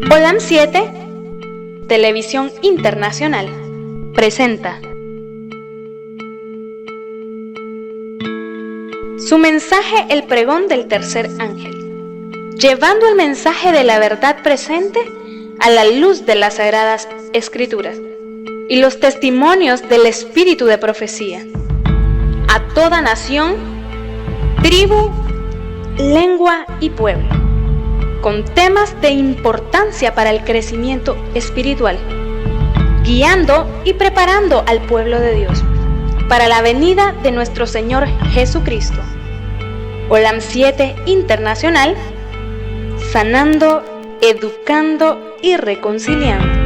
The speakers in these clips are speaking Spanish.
Olam 7, Televisión Internacional, presenta su mensaje, el pregón del tercer ángel, llevando el mensaje de la verdad presente a la luz de las Sagradas Escrituras y los testimonios del espíritu de profecía, a toda nación, tribu, lengua y pueblo, con temas de importancia para el crecimiento espiritual, guiando y preparando al pueblo de Dios para la venida de nuestro Señor Jesucristo. Olam 7 Internacional, sanando, educando y reconciliando.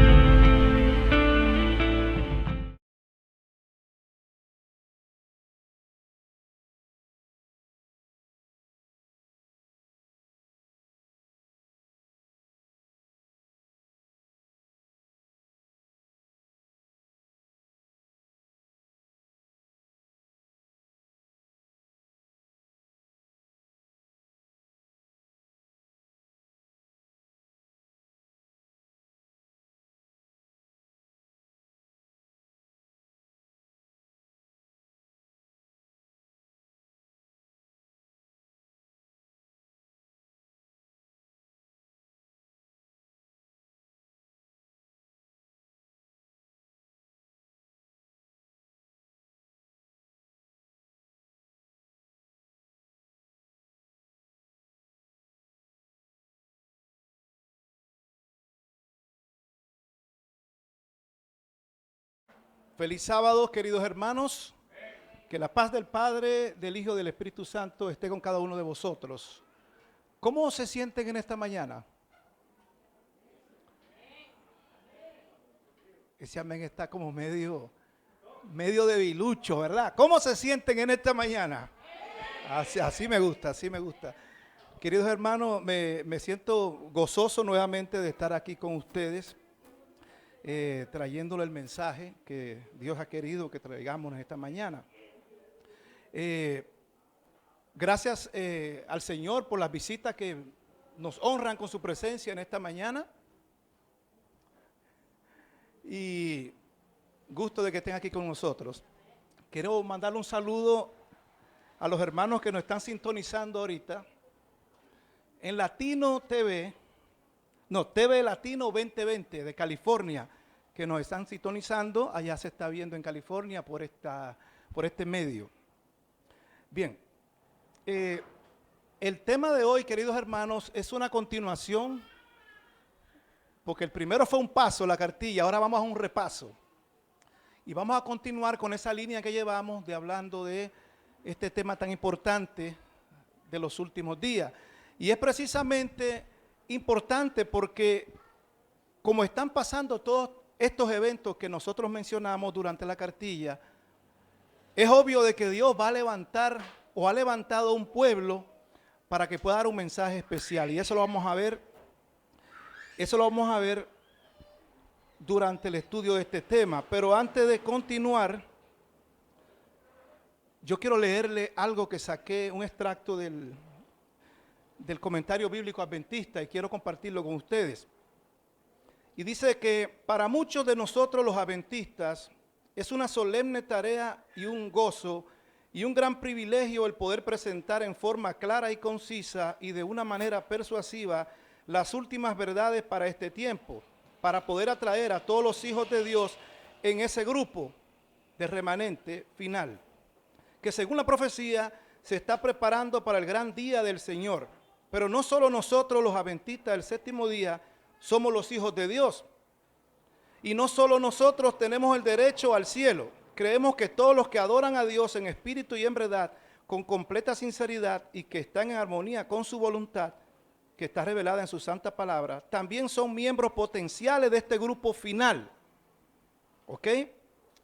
Feliz sábado, queridos hermanos. Que la paz del Padre, del Hijo y del Espíritu Santo esté con cada uno de vosotros. ¿Cómo se sienten en esta mañana? Ese amén está como medio debilucho, ¿verdad? ¿Cómo se sienten en esta mañana? Así me gusta, así me gusta. Queridos hermanos, me siento gozoso nuevamente de estar aquí con ustedes. Trayéndole el mensaje que Dios ha querido que traigamos en esta mañana. Gracias al Señor por las visitas que nos honran con su presencia en esta mañana. Y gusto de que estén aquí con nosotros. Quiero mandarle un saludo a los hermanos que nos están sintonizando ahorita en Latino TV. TV Latino 2020 de California, que nos están sintonizando. Allá se está viendo en California por este medio. Bien, el tema de hoy, queridos hermanos, es una continuación, porque el primero fue un paso, la cartilla, ahora vamos a un repaso. Y vamos a continuar con esa línea que llevamos de hablando de este tema tan importante de los últimos días. Y es precisamente importante porque como están pasando todos estos eventos que nosotros mencionamos durante la cartilla, es obvio de que Dios va a levantar o ha levantado un pueblo para que pueda dar un mensaje especial. Y eso lo vamos a ver, durante el estudio de este tema. Pero antes de continuar, yo quiero leerle algo que saqué, un extracto del comentario bíblico adventista, y quiero compartirlo con ustedes. Y dice que para muchos de nosotros los adventistas es una solemne tarea y un gozo y un gran privilegio el poder presentar en forma clara y concisa y de una manera persuasiva las últimas verdades para este tiempo, para poder atraer a todos los hijos de Dios en ese grupo de remanente final, que según la profecía se está preparando para el gran día del Señor. Pero no solo nosotros los adventistas del séptimo día somos los hijos de Dios. Y no solo nosotros tenemos el derecho al cielo. Creemos que todos los que adoran a Dios en espíritu y en verdad, con completa sinceridad y que están en armonía con su voluntad, que está revelada en su santa palabra, también son miembros potenciales de este grupo final. ¿Ok?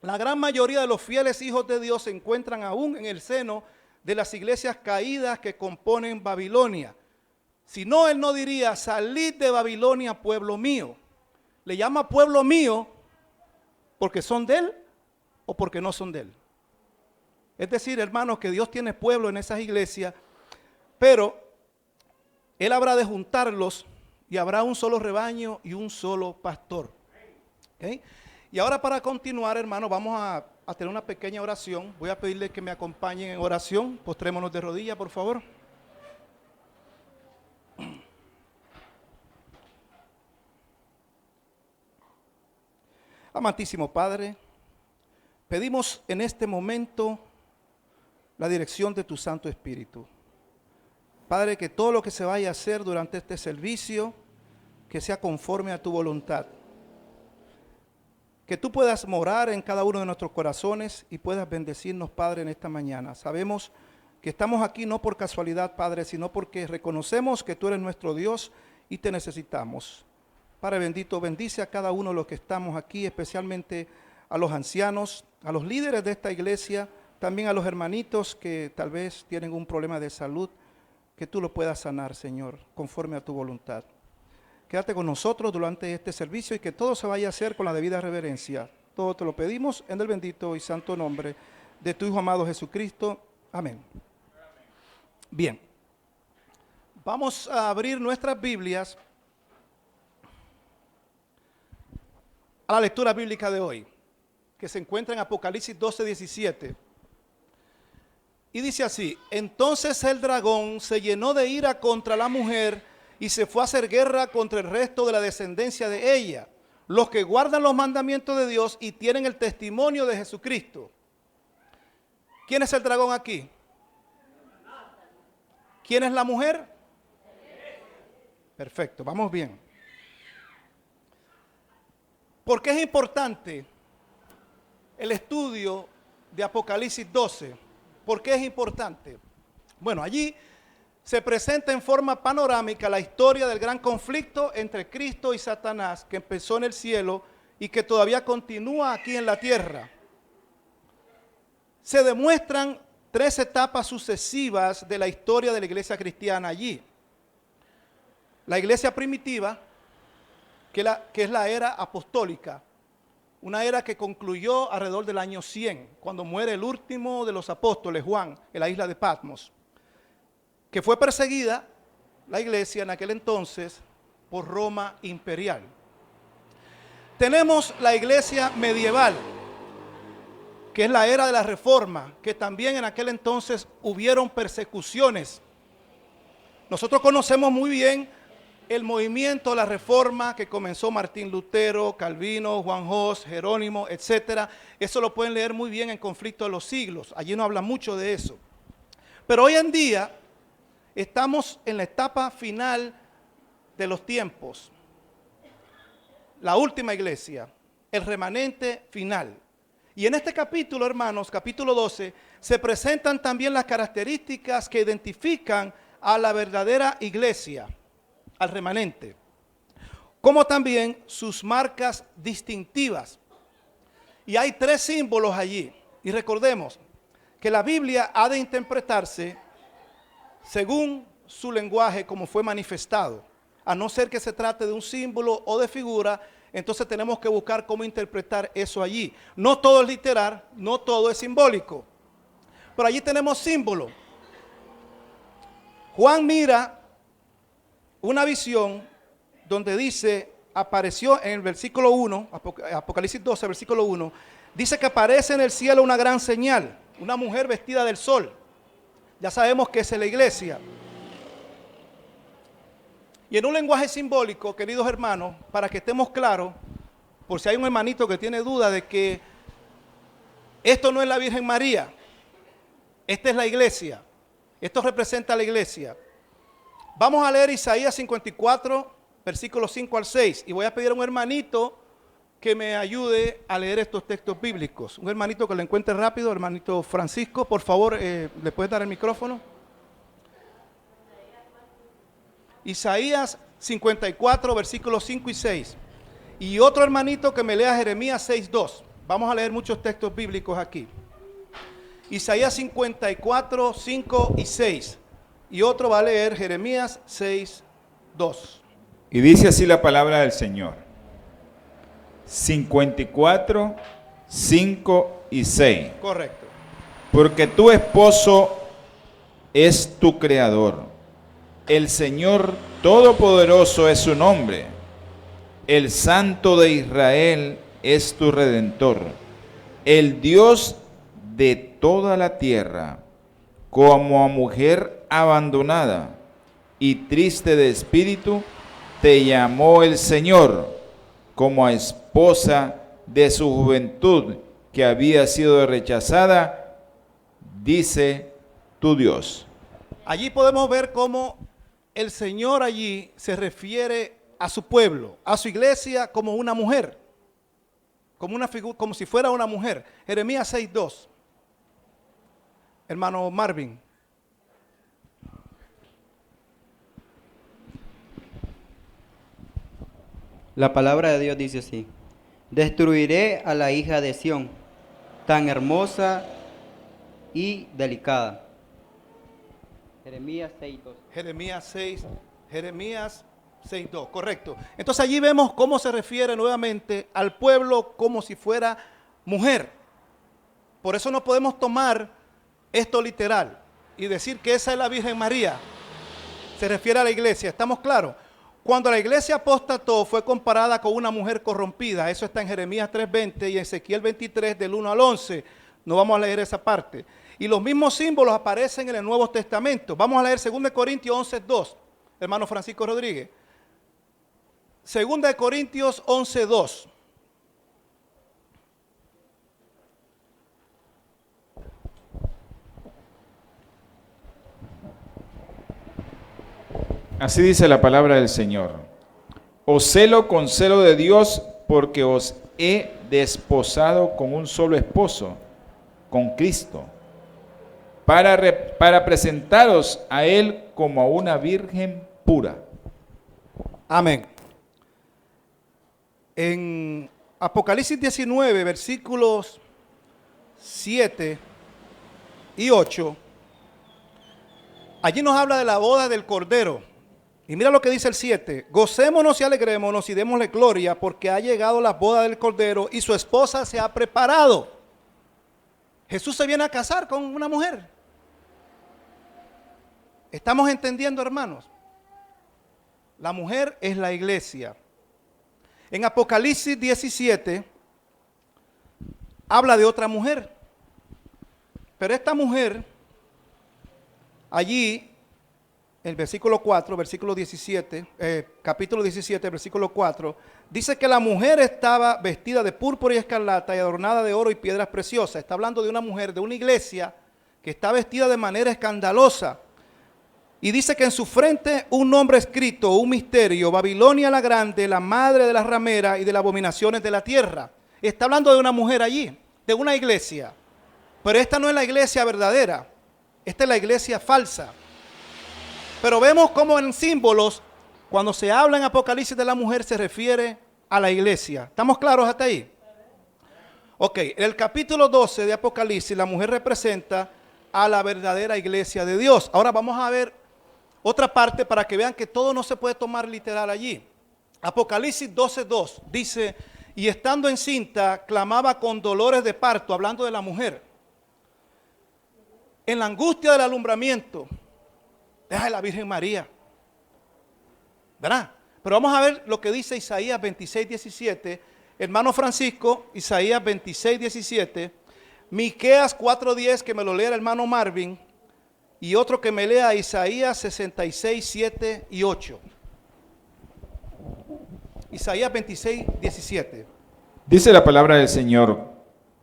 La gran mayoría de los fieles hijos de Dios se encuentran aún en el seno de las iglesias caídas que componen Babilonia. Si no, él no diría, salid de Babilonia, pueblo mío. Le llama pueblo mío porque son de él o porque no son de él. Es decir, hermanos, que Dios tiene pueblo en esas iglesias, pero él habrá de juntarlos y habrá un solo rebaño y un solo pastor. ¿Okay? Y ahora para continuar, hermanos, vamos a tener una pequeña oración. Voy a pedirles que me acompañen en oración. Postrémonos de rodillas, por favor. Amantísimo Padre, pedimos en este momento la dirección de tu Santo Espíritu. Padre, que todo lo que se vaya a hacer durante este servicio, que sea conforme a tu voluntad. Que tú puedas morar en cada uno de nuestros corazones y puedas bendecirnos, Padre, en esta mañana. Sabemos que estamos aquí no por casualidad, Padre, sino porque reconocemos que tú eres nuestro Dios y te necesitamos. Padre bendito, bendice a cada uno de los que estamos aquí, especialmente a los ancianos, a los líderes de esta iglesia, también a los hermanitos que tal vez tienen un problema de salud, que tú lo puedas sanar, Señor, conforme a tu voluntad. Quédate con nosotros durante este servicio y que todo se vaya a hacer con la debida reverencia. Todo te lo pedimos en el bendito y santo nombre de tu Hijo amado Jesucristo. Amén. Bien, vamos a abrir nuestras Biblias a la lectura bíblica de hoy, que se encuentra en Apocalipsis 12:17. Y dice así: entonces el dragón se llenó de ira contra la mujer y se fue a hacer guerra contra el resto de la descendencia de ella, los que guardan los mandamientos de Dios y tienen el testimonio de Jesucristo. ¿Quién es el dragón aquí? ¿Quién es la mujer? Perfecto, vamos bien. ¿Por qué es importante el estudio de Apocalipsis 12? ¿Por qué es importante? Bueno, allí se presenta en forma panorámica la historia del gran conflicto entre Cristo y Satanás, que empezó en el cielo y que todavía continúa aquí en la tierra. Se demuestran 3 etapas sucesivas de la historia de la iglesia cristiana allí. La iglesia primitiva, que es la era apostólica, una era que concluyó alrededor del año 100, cuando muere el último de los apóstoles, Juan, en la isla de Patmos, que fue perseguida la iglesia en aquel entonces por Roma imperial. Tenemos la iglesia medieval, que es la era de la Reforma, que también en aquel entonces hubieron persecuciones. Nosotros conocemos muy bien el movimiento de la Reforma que comenzó Martín Lutero, Calvino, Juan Hus, Jerónimo, etcétera. Eso lo pueden leer muy bien en Conflicto de los Siglos. Allí no habla mucho de eso. Pero hoy en día estamos en la etapa final de los tiempos. La última iglesia, el remanente final. Y en este capítulo, hermanos, capítulo 12, se presentan también las características que identifican a la verdadera iglesia, al remanente, como también sus marcas distintivas. Y hay 3 símbolos allí. Y recordemos que la Biblia ha de interpretarse según su lenguaje como fue manifestado. A no ser que se trate de un símbolo o de figura, entonces tenemos que buscar cómo interpretar eso allí. No todo es literal, no todo es simbólico. Pero allí tenemos símbolos. Juan mira una visión donde dice, apareció en el versículo 1, Apocalipsis 12, versículo 1, dice que aparece en el cielo una gran señal, una mujer vestida del sol. Ya sabemos que es la iglesia. Y en un lenguaje simbólico, queridos hermanos, para que estemos claros, por si hay un hermanito que tiene duda de que esto no es la Virgen María, esta es la iglesia, esto representa a la iglesia. Vamos a leer Isaías 54, versículos 5 al 6, y voy a pedir a un hermanito que me ayude a leer estos textos bíblicos. Un hermanito que lo encuentre rápido, hermanito Francisco, por favor, ¿le puedes dar el micrófono? Isaías 54, versículos 5 y 6. Y otro hermanito que me lea Jeremías 6:2. Vamos a leer muchos textos bíblicos aquí. Isaías 54, 5 y 6. Y otro va a leer Jeremías 6:2. Y dice así la palabra del Señor. 54, 5 y 6. Correcto. Porque tu esposo es tu creador, El Señor Todopoderoso es su nombre. El Santo de Israel es tu Redentor. El Dios de toda la tierra. Como a mujer abandonada y triste de espíritu, te llamó el Señor, como a esposa de su juventud que había sido rechazada, dice tu Dios. Allí podemos ver cómo el Señor allí se refiere a su pueblo, a su iglesia como una mujer, como una figura, como si fuera una mujer. Jeremías 6:2. Hermano Marvin. La palabra de Dios dice así: destruiré a la hija de Sión, tan hermosa y delicada. Jeremías 6:2. Jeremías 6:2, correcto. Entonces allí vemos cómo se refiere nuevamente al pueblo como si fuera mujer. Por eso no podemos tomar esto literal y decir que esa es la Virgen María. Se refiere a la iglesia, ¿estamos claros? Cuando la iglesia apostató fue comparada con una mujer corrompida. Eso está en Jeremías 3:20 y Ezequiel 23 del 1 al 11. No vamos a leer esa parte. Y los mismos símbolos aparecen en el Nuevo Testamento. Vamos a leer 2 Corintios 11:2. Hermano Francisco Rodríguez. 2 Corintios 11:2. Así dice la palabra del Señor. Os celo con celo de Dios, porque os he desposado con un solo esposo, con Cristo, para presentaros a Él como a una virgen pura. Amén. En Apocalipsis 19, versículos 7 y 8, allí nos habla de la boda del Cordero. Y mira lo que dice el 7. Gocémonos y alegrémonos y démosle gloria, porque ha llegado la boda del Cordero y su esposa se ha preparado. Jesús se viene a casar con una mujer. ¿Estamos entendiendo, hermanos? La mujer es la iglesia. En Apocalipsis 17 habla de otra mujer. Pero esta mujer, allí, el versículo 4, versículo 17, capítulo 17, versículo 4, dice que la mujer estaba vestida de púrpura y escarlata y adornada de oro y piedras preciosas. Está hablando de una mujer, de una iglesia que está vestida de manera escandalosa. Y dice que en su frente un nombre escrito, un misterio: Babilonia la grande, la madre de las rameras y de las abominaciones de la tierra. Está hablando de una mujer allí, de una iglesia. Pero esta no es la iglesia verdadera, esta es la iglesia falsa. Pero vemos cómo en símbolos, cuando se habla en Apocalipsis de la mujer, se refiere a la iglesia. ¿Estamos claros hasta ahí? Ok, en el capítulo 12 de Apocalipsis, la mujer representa a la verdadera iglesia de Dios. Ahora vamos a ver otra parte para que vean que todo no se puede tomar literal allí. Apocalipsis 12:2 dice: y estando encinta, clamaba con dolores de parto, hablando de la mujer. En la angustia del alumbramiento, deja de la Virgen María, ¿verdad? Pero vamos a ver lo que dice Isaías 26:17. Hermano Francisco, Isaías 26:17. Miqueas 4:10, que me lo lea el hermano Marvin. Y otro que me lea Isaías 66:7 y 8. Isaías 26:17. Dice la palabra del Señor: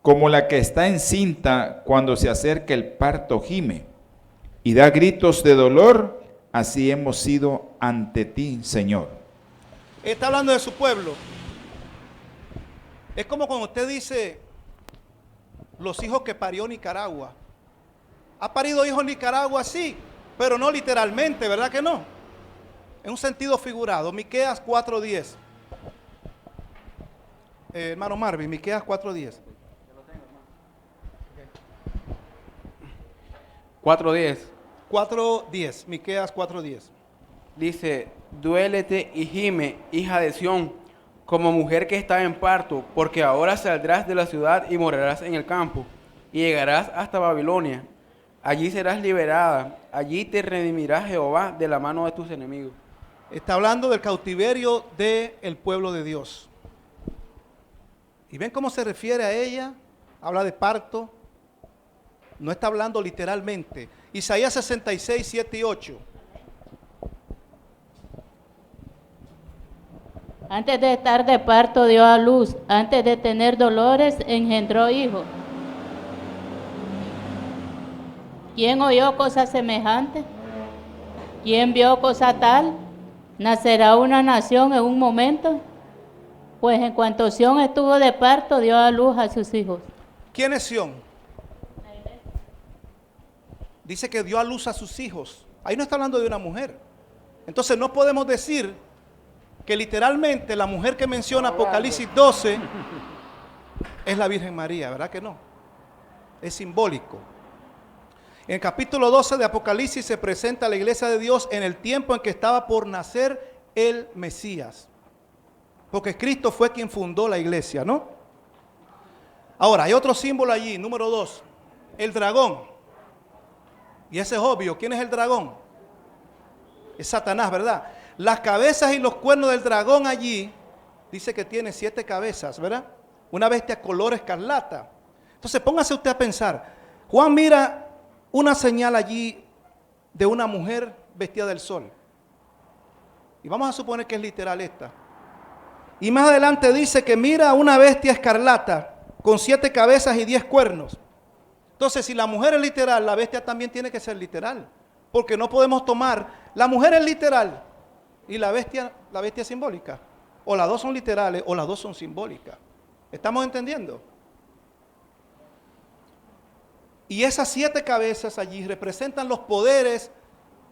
como la que está encinta cuando se acerca el parto gime y da gritos de dolor, así hemos sido ante ti, Señor. Está hablando de su pueblo. Es como cuando usted dice los hijos que parió Nicaragua. ¿Ha parido hijos en Nicaragua? Sí, pero no literalmente, ¿verdad que no? En un sentido figurado. Miqueas 4:10. Hermano Marvin, Miqueas 4:10. 4:10. 4:10, Miqueas 4:10. Dice: duélete y gime, hija de Sión, como mujer que está en parto, porque ahora saldrás de la ciudad y morarás en el campo, y llegarás hasta Babilonia, allí serás liberada, allí te redimirá Jehová de la mano de tus enemigos. Está hablando del cautiverio del pueblo de Dios. ¿Y ven cómo se refiere a ella? Habla de parto. No está hablando literalmente. Isaías 66, 7 y 8. Antes de estar de parto dio a luz, antes de tener dolores engendró hijo. ¿Quién oyó cosa semejante? ¿Quién vio cosa tal? ¿Nacerá una nación en un momento? Pues en cuanto Sión estuvo de parto, dio a luz a sus hijos. ¿Quién es Sión? Dice que dio a luz a sus hijos. Ahí no está hablando de una mujer. Entonces no podemos decir que literalmente la mujer que menciona Apocalipsis 12 es la Virgen María, ¿verdad que no? Es simbólico. En el capítulo 12 de Apocalipsis se presenta a la iglesia de Dios en el tiempo en que estaba por nacer el Mesías. Porque Cristo fue quien fundó la iglesia, ¿no? Ahora, hay otro símbolo allí, número 2, el dragón. Y ese es obvio, ¿quién es el dragón? Es Satanás, ¿verdad? Las cabezas y los cuernos del dragón allí, dice que tiene 7 cabezas, ¿verdad? Una bestia color escarlata. Entonces póngase usted a pensar, Juan mira una señal allí de una mujer vestida del sol. Y vamos a suponer que es literal esta. Y más adelante dice que mira una bestia escarlata con 7 cabezas y 10 cuernos. Entonces, si la mujer es literal, la bestia también tiene que ser literal. Porque no podemos tomar, la mujer es literal y la bestia es simbólica. O las dos son literales o las dos son simbólicas. ¿Estamos entendiendo? Y esas 7 cabezas allí representan los poderes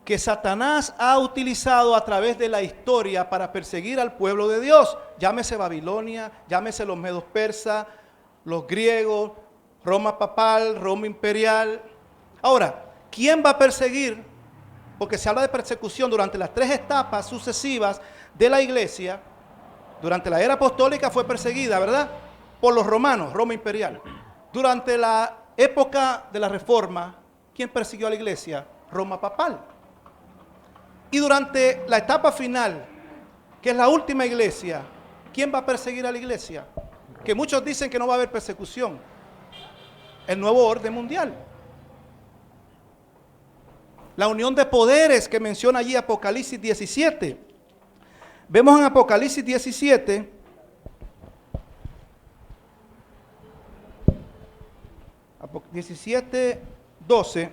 que Satanás ha utilizado a través de la historia para perseguir al pueblo de Dios. Llámese Babilonia, llámese los medos persas, los griegos, Roma papal, Roma imperial. Ahora, ¿quién va a perseguir? Porque se habla de persecución durante las 3 etapas sucesivas de la iglesia. Durante la era apostólica fue perseguida, ¿verdad? Por los romanos, Roma imperial. Durante la época de la Reforma, ¿quién persiguió a la iglesia? Roma papal. Y durante la etapa final, que es la última iglesia, ¿quién va a perseguir a la iglesia? Que muchos dicen que no va a haber persecución. El nuevo orden mundial. La unión de poderes que menciona allí Apocalipsis 17. Vemos en Apocalipsis 17, Apocalipsis 17, 12,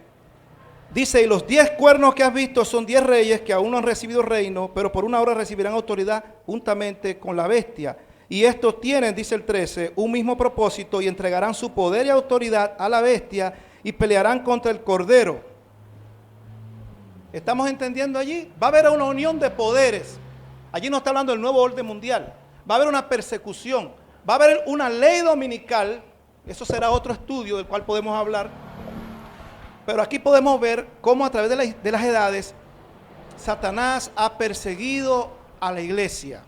dice, y los 10 cuernos que has visto son 10 reyes que aún no han recibido reino, pero por una hora recibirán autoridad juntamente con la bestia. Y estos tienen, dice el 13, un mismo propósito y entregarán su poder y autoridad a la bestia y pelearán contra el cordero. ¿Estamos entendiendo allí? Va a haber una unión de poderes. Allí no está hablando del nuevo orden mundial. Va a haber una persecución. Va a haber una ley dominical. Eso será otro estudio del cual podemos hablar. Pero aquí podemos ver cómo a través de las edades Satanás ha perseguido a la iglesia.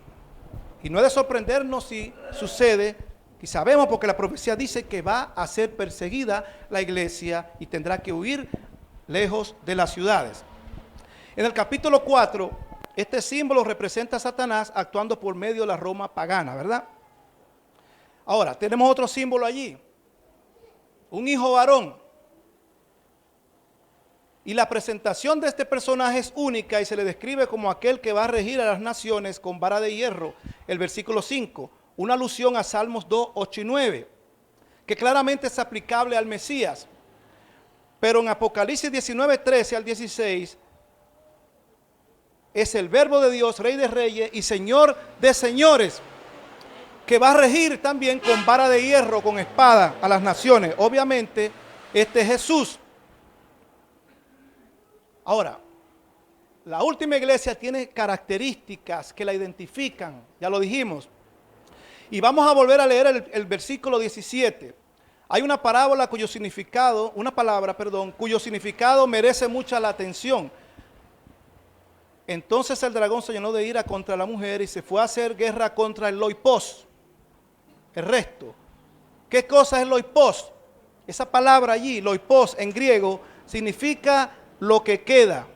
Y no es de sorprendernos si sucede, y sabemos porque la profecía dice que va a ser perseguida la iglesia y tendrá que huir lejos de las ciudades. En el capítulo 4, este símbolo representa a Satanás actuando por medio de la Roma pagana, ¿verdad? Ahora, tenemos otro símbolo allí, un hijo varón. Y la presentación de este personaje es única y se le describe como aquel que va a regir a las naciones con vara de hierro. El versículo 5, una alusión a Salmos 2, 8 y 9, que claramente es aplicable al Mesías. Pero en Apocalipsis 19, 13 al 16, es el verbo de Dios, Rey de reyes y Señor de señores, que va a regir también con vara de hierro, con espada a las naciones. Obviamente, este es Jesús. Ahora, la última iglesia tiene características que la identifican, ya lo dijimos. Y vamos a volver a leer el versículo 17. Hay una parábola cuyo significado, cuyo significado merece mucha la atención. Entonces el dragón se llenó de ira contra la mujer y se fue a hacer guerra contra el loipos, el resto. ¿Qué cosa es loipos? Esa palabra allí, loipos en griego, significa lo que queda,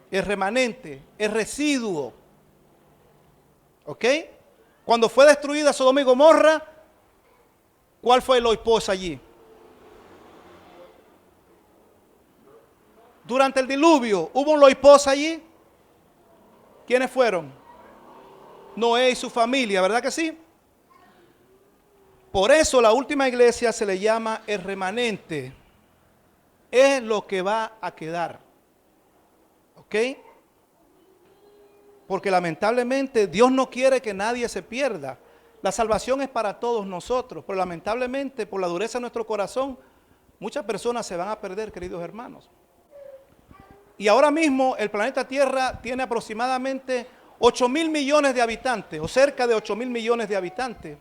el remanente, el residuo. ¿Ok? Cuando fue destruida Sodoma y Gomorra, ¿cuál fue el oipos allí? Durante el diluvio, ¿hubo un loipos allí? ¿Quiénes fueron? Noé y su familia, ¿verdad que sí? Por eso la última iglesia se le llama el remanente. Es lo que va a quedar. ¿Ok? Porque lamentablemente Dios no quiere que nadie se pierda. La salvación es para todos nosotros, pero lamentablemente por la dureza de nuestro corazón, muchas personas se van a perder, queridos hermanos. Y ahora mismo el planeta Tierra tiene aproximadamente 8.000 millones de habitantes, o cerca de 8.000 millones de habitantes.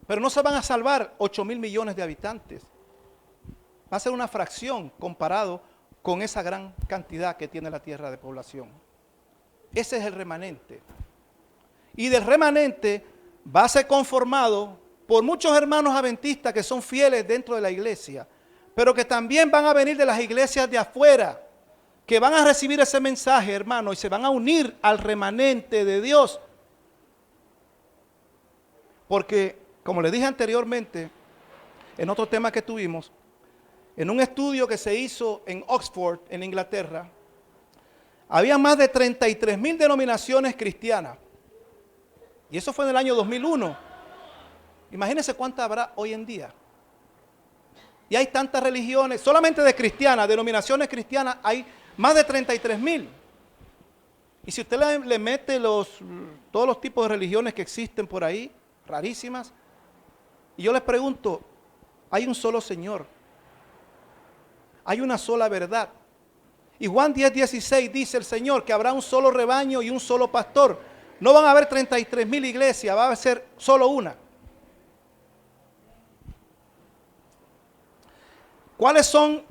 Pero no se van a salvar 8.000 millones de habitantes. Va a ser una fracción comparado con esa gran cantidad que tiene la Tierra de población. Ese es el remanente. Y del remanente va a ser conformado por muchos hermanos adventistas que son fieles dentro de la iglesia, pero que también van a venir de las iglesias de afuera, que van a recibir ese mensaje, hermano, y se van a unir al remanente de Dios. Porque, como les dije anteriormente, en otro tema que tuvimos, en un estudio que se hizo en Oxford, en Inglaterra, había más de 33.000 denominaciones cristianas. Y eso fue en el año 2001. Imagínense cuántas habrá hoy en día. Y hay tantas religiones, solamente de cristianas, denominaciones cristianas, hay más de 33.000. Y si usted le mete todos los tipos de religiones que existen por ahí, rarísimas, y yo les pregunto, hay un solo Señor, hay una sola verdad. Y Juan 10:16 dice el Señor que habrá un solo rebaño y un solo pastor. No van a haber 33.000 iglesias, va a ser solo una. ¿Cuáles son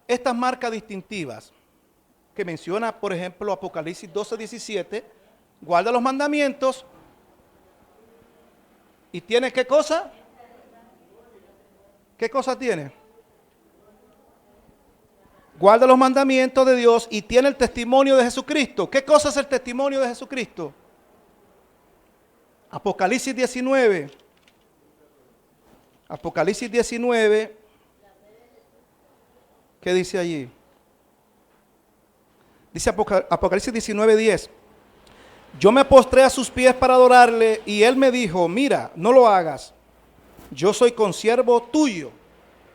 estas marcas distintivas? Que menciona, por ejemplo, Apocalipsis 12:17, guarda los mandamientos. ¿Y tiene qué cosa? ¿Qué cosa tiene? Guarda los mandamientos de Dios y tiene el testimonio de Jesucristo. ¿Qué cosa es el testimonio de Jesucristo? Apocalipsis 19. Apocalipsis 19. ¿Qué dice allí? Dice Apocalipsis 19:10. Yo me postré a sus pies para adorarle y él me dijo, mira, no lo hagas. Yo soy consiervo tuyo.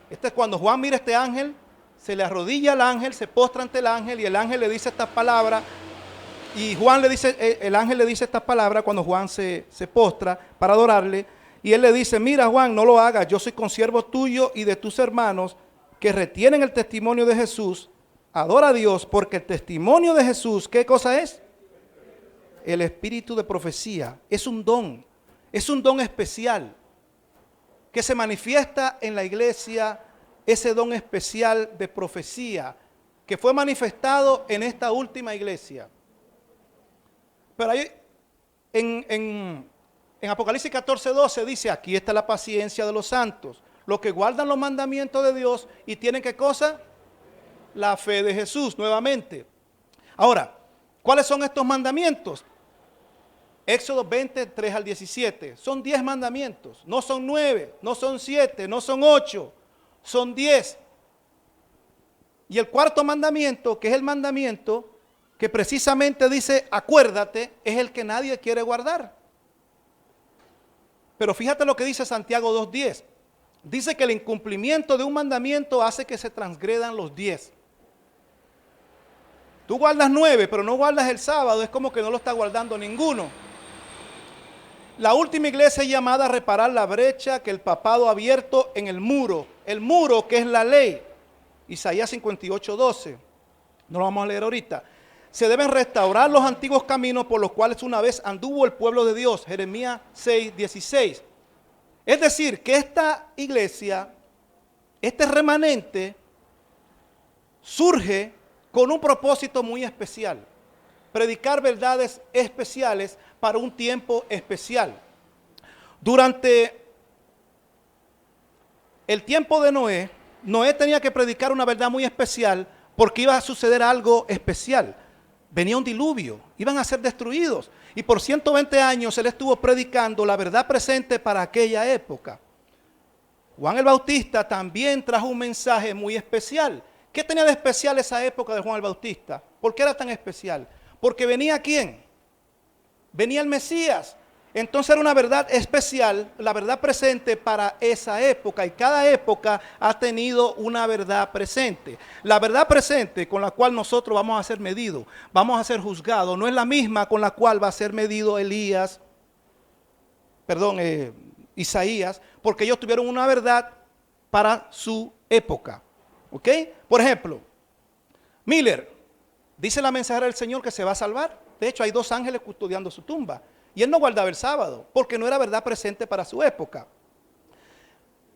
Este es cuando Juan mira a este ángel, se le arrodilla al ángel, se postra ante el ángel y el ángel le dice estas palabras. Y Juan le dice, el ángel le dice estas palabras cuando Juan se postra para adorarle. Y él le dice, mira Juan, no lo hagas, yo soy consiervo tuyo y de tus hermanos que retienen el testimonio de Jesús. Adora a Dios porque el testimonio de Jesús, ¿qué cosa es? El espíritu de profecía. Es un don especial que se manifiesta en la iglesia, ese don especial de profecía que fue manifestado en esta última iglesia. Pero ahí en Apocalipsis 14:12 dice, aquí está la paciencia de los santos, los que guardan los mandamientos de Dios y tienen ¿qué cosa? La fe de Jesús, nuevamente. Ahora, ¿cuáles son estos mandamientos? Éxodo 20:3-17. Son 10 mandamientos, no son 9, no son 7, no son 8, son 10. Y el cuarto mandamiento, que es el mandamiento que precisamente dice, acuérdate, es el que nadie quiere guardar. Pero fíjate lo que dice Santiago 2:10. Dice que el incumplimiento de un mandamiento hace que se transgredan los 10. Tú guardas 9, pero no guardas el sábado, es como que no lo está guardando ninguno. La última iglesia es llamada a reparar la brecha que el papado ha abierto en el muro que es la ley. Isaías 58:12. No lo vamos a leer ahorita. Se deben restaurar los antiguos caminos por los cuales una vez anduvo el pueblo de Dios. Jeremías 6:16. Es decir, que esta iglesia, este remanente, surge con un propósito muy especial. Predicar verdades especiales para un tiempo especial. Durante el tiempo de Noé, Noé tenía que predicar una verdad muy especial porque iba a suceder algo especial. Venía un diluvio, iban a ser destruidos. Y por 120 años él estuvo predicando la verdad presente para aquella época. Juan el Bautista también trajo un mensaje muy especial. ¿Qué tenía de especial esa época de Juan el Bautista? ¿Por qué era tan especial? Porque venía ¿quién? Venía el Mesías. Entonces era una verdad especial, la verdad presente para esa época. Y cada época ha tenido una verdad presente. La verdad presente con la cual nosotros vamos a ser medidos, vamos a ser juzgados, no es la misma con la cual va a ser medido Isaías, porque ellos tuvieron una verdad para su época. ¿Ok? Por ejemplo, Miller dice la mensajera del Señor que se va a salvar. De hecho, hay 2 ángeles custodiando su tumba. Y él no guardaba el sábado, porque no era verdad presente para su época.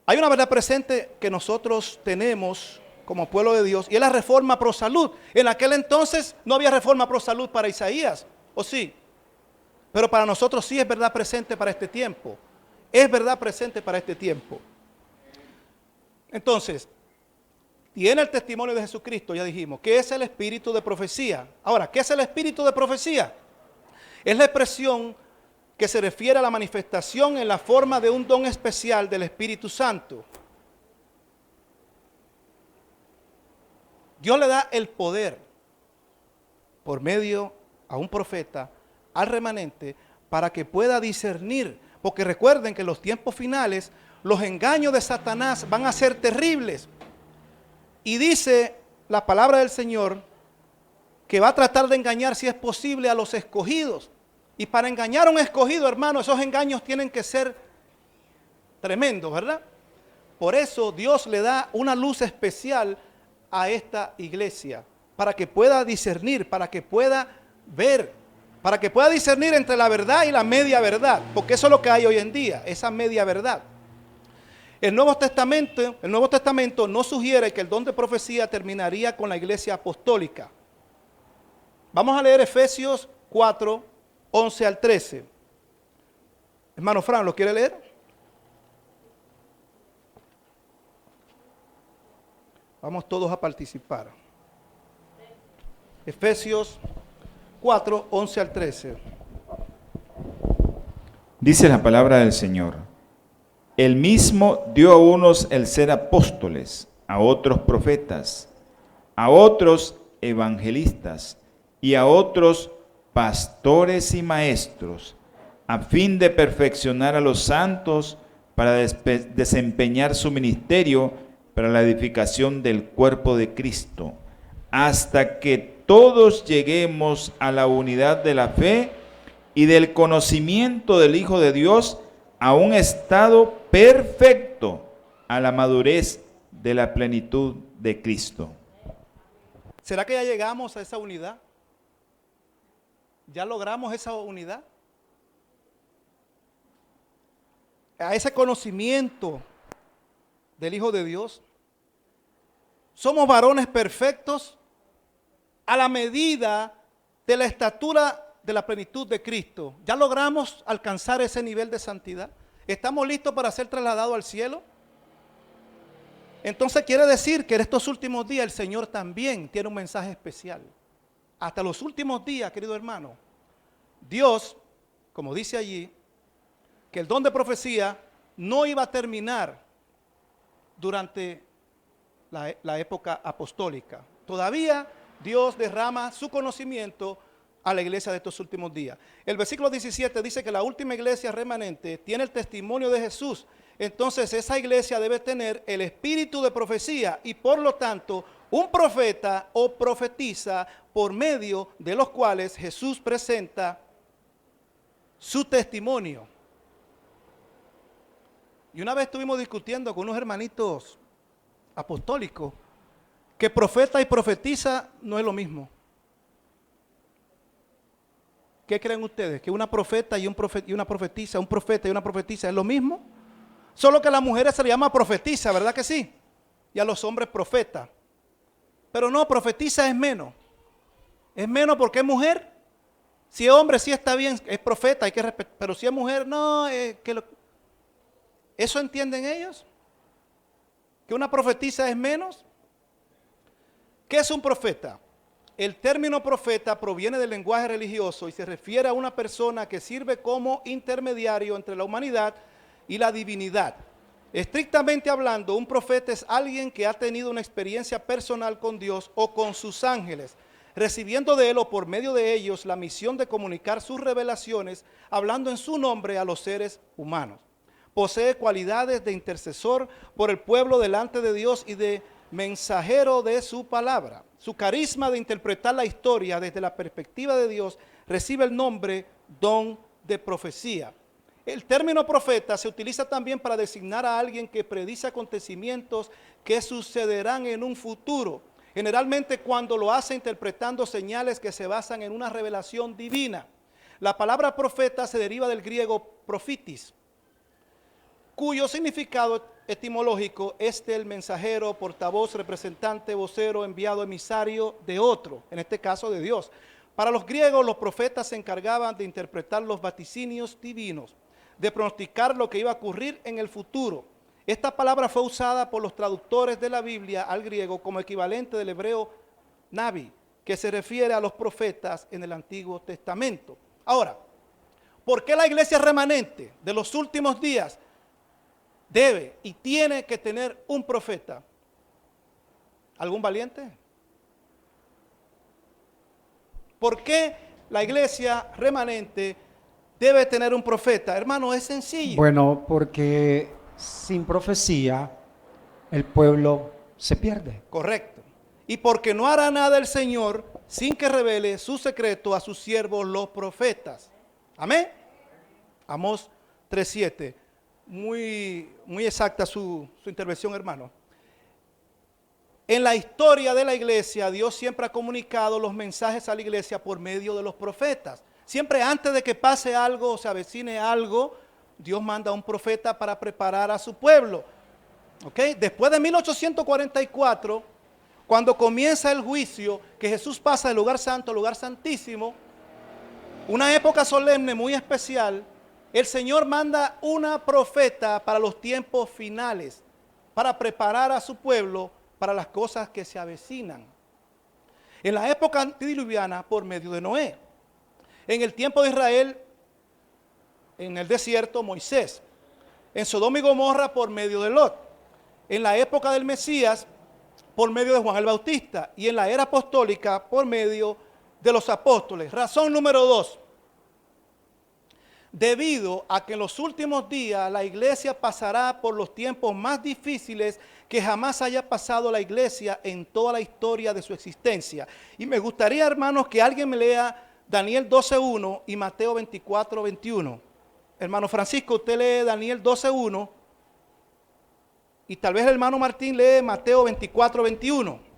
Hay una verdad presente que nosotros tenemos como pueblo de Dios, y es la reforma pro salud. En aquel entonces no había reforma pro salud para Isaías, ¿o sí? Pero para nosotros sí es verdad presente para este tiempo. Es verdad presente para este tiempo. Entonces, tiene el testimonio de Jesucristo, ya dijimos, que es el espíritu de profecía. Ahora, ¿qué es el espíritu de profecía? Es la expresión que se refiere a la manifestación en la forma de un don especial del Espíritu Santo. Dios le da el poder por medio a un profeta, al remanente, para que pueda discernir. Porque recuerden que en los tiempos finales los engaños de Satanás van a ser terribles. Y dice la palabra del Señor que va a tratar de engañar, si es posible, a los escogidos. Y para engañar a un escogido, hermano, esos engaños tienen que ser tremendos, ¿verdad? Por eso Dios le da una luz especial a esta iglesia, para que pueda discernir, para que pueda ver, para que pueda discernir entre la verdad y la media verdad, porque eso es lo que hay hoy en día, esa media verdad. El Nuevo Testamento no sugiere que el don de profecía terminaría con la iglesia apostólica. Vamos a leer Efesios 4, 11 al 13. Hermano Fran, ¿lo quiere leer? Vamos todos a participar. Efesios 4, 11 al 13. Dice la palabra del Señor: Él mismo dio a unos el ser apóstoles, a otros profetas, a otros evangelistas y a otros pastores y maestros, a fin de perfeccionar a los santos para desempeñar su ministerio para la edificación del cuerpo de Cristo, hasta que todos lleguemos a la unidad de la fe y del conocimiento del Hijo de Dios, a un estado perfecto, a la madurez de la plenitud de Cristo. ¿Será que ya llegamos a esa unidad? ¿Ya logramos esa unidad? A ese conocimiento del Hijo de Dios. Somos varones perfectos a la medida de la estatura de la plenitud de Cristo. ¿Ya logramos alcanzar ese nivel de santidad? ¿Estamos listos para ser trasladados al cielo? Entonces quiere decir que en estos últimos días el Señor también tiene un mensaje especial. Hasta los últimos días, querido hermano, Dios, como dice allí, que el don de profecía no iba a terminar durante la época apostólica. Todavía Dios derrama su conocimiento a la iglesia de estos últimos días. El versículo 17 dice que la última iglesia remanente tiene el testimonio de Jesús. Entonces esa iglesia debe tener el espíritu de profecía y por lo tanto un profeta o profetiza por medio de los cuales Jesús presenta su testimonio. Y una vez estuvimos discutiendo con unos hermanitos apostólicos que profeta y profetiza no es lo mismo. ¿Qué creen ustedes? ¿Que una profeta y una profetisa, un profeta y una profetisa es lo mismo? Solo que a las mujeres se le llama profetisa, ¿verdad que sí? Y a los hombres profeta. Pero no, profetiza es menos. Es menos porque es mujer. Si es hombre, sí está bien, es profeta, hay que respetar. Pero si es mujer, no. ¿Eso entienden ellos? ¿Que una profetisa es menos? ¿Qué es un profeta? El término profeta proviene del lenguaje religioso y se refiere a una persona que sirve como intermediario entre la humanidad y la divinidad. Estrictamente hablando, un profeta es alguien que ha tenido una experiencia personal con Dios o con sus ángeles, recibiendo de él o por medio de ellos la misión de comunicar sus revelaciones, hablando en su nombre a los seres humanos. Posee cualidades de intercesor por el pueblo delante de Dios y de mensajero de su palabra. Su carisma de interpretar la historia desde la perspectiva de Dios recibe el nombre don de profecía. El término profeta se utiliza también para designar a alguien que predice acontecimientos que sucederán en un futuro, generalmente cuando lo hace interpretando señales que se basan en una revelación divina. La palabra profeta se deriva del griego prophetis, cuyo significado etimológico es el mensajero, portavoz, representante, vocero, enviado, emisario de otro, en este caso de Dios. Para los griegos, los profetas se encargaban de interpretar los vaticinios divinos, de pronosticar lo que iba a ocurrir en el futuro. Esta palabra fue usada por los traductores de la Biblia al griego como equivalente del hebreo nabi, que se refiere a los profetas en el Antiguo Testamento. Ahora, ¿por qué la iglesia remanente de los últimos días debe y tiene que tener un profeta? ¿Algún valiente? ¿Por qué la iglesia remanente debe tener un profeta? Hermano, es sencillo. Bueno, porque sin profecía el pueblo se pierde. Correcto. Y porque no hará nada el Señor sin que revele su secreto a sus siervos los profetas. Amén. Amós 3:7. Muy exacta su intervención, hermano. En la historia de la iglesia, Dios siempre ha comunicado los mensajes a la iglesia por medio de los profetas. Siempre antes de que pase algo o se avecine algo, Dios manda a un profeta para preparar a su pueblo. ¿Okay? Después de 1844, cuando comienza el juicio, que Jesús pasa del lugar santo al lugar santísimo, una época solemne muy especial, el Señor manda una profeta para los tiempos finales, para preparar a su pueblo para las cosas que se avecinan. En la época antediluviana, por medio de Noé. En el tiempo de Israel, en el desierto, Moisés. En Sodoma y Gomorra, por medio de Lot. En la época del Mesías, por medio de Juan el Bautista. Y en la era apostólica, por medio de los apóstoles. Razón número 2. Debido a que en los últimos días la iglesia pasará por los tiempos más difíciles que jamás haya pasado la iglesia en toda la historia de su existencia. Y me gustaría, hermanos, que alguien me lea Daniel 12:1 y Mateo 24:21. Hermano Francisco, usted lee Daniel 12:1 y tal vez el hermano Martín lee Mateo 24:21.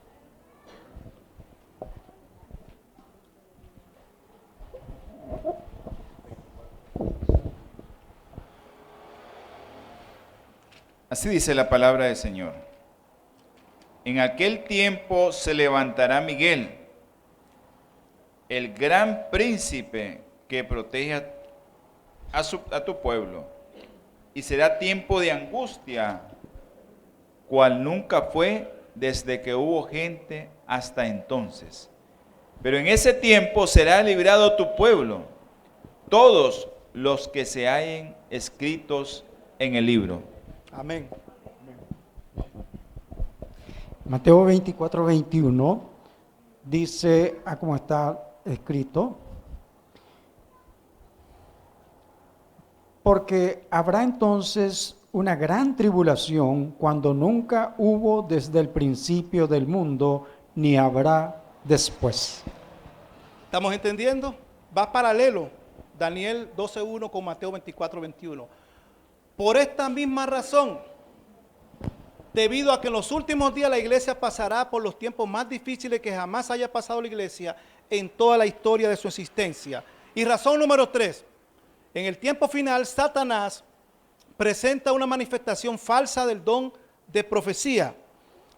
Así dice la palabra del Señor. En aquel tiempo se levantará Miguel, el gran príncipe que protege a tu pueblo, y será tiempo de angustia, cual nunca fue desde que hubo gente hasta entonces. Pero en ese tiempo será librado tu pueblo, todos los que se hallen escritos en el libro. Amén. Mateo 24:21 dice, como está escrito, porque habrá entonces una gran tribulación cuando nunca hubo desde el principio del mundo, ni habrá después. ¿Estamos entendiendo? Va paralelo Daniel 12:1 con Mateo 24:21. Por esta misma razón, debido a que en los últimos días la iglesia pasará por los tiempos más difíciles que jamás haya pasado la iglesia en toda la historia de su existencia. Y razón número 3, en el tiempo final Satanás presenta una manifestación falsa del don de profecía.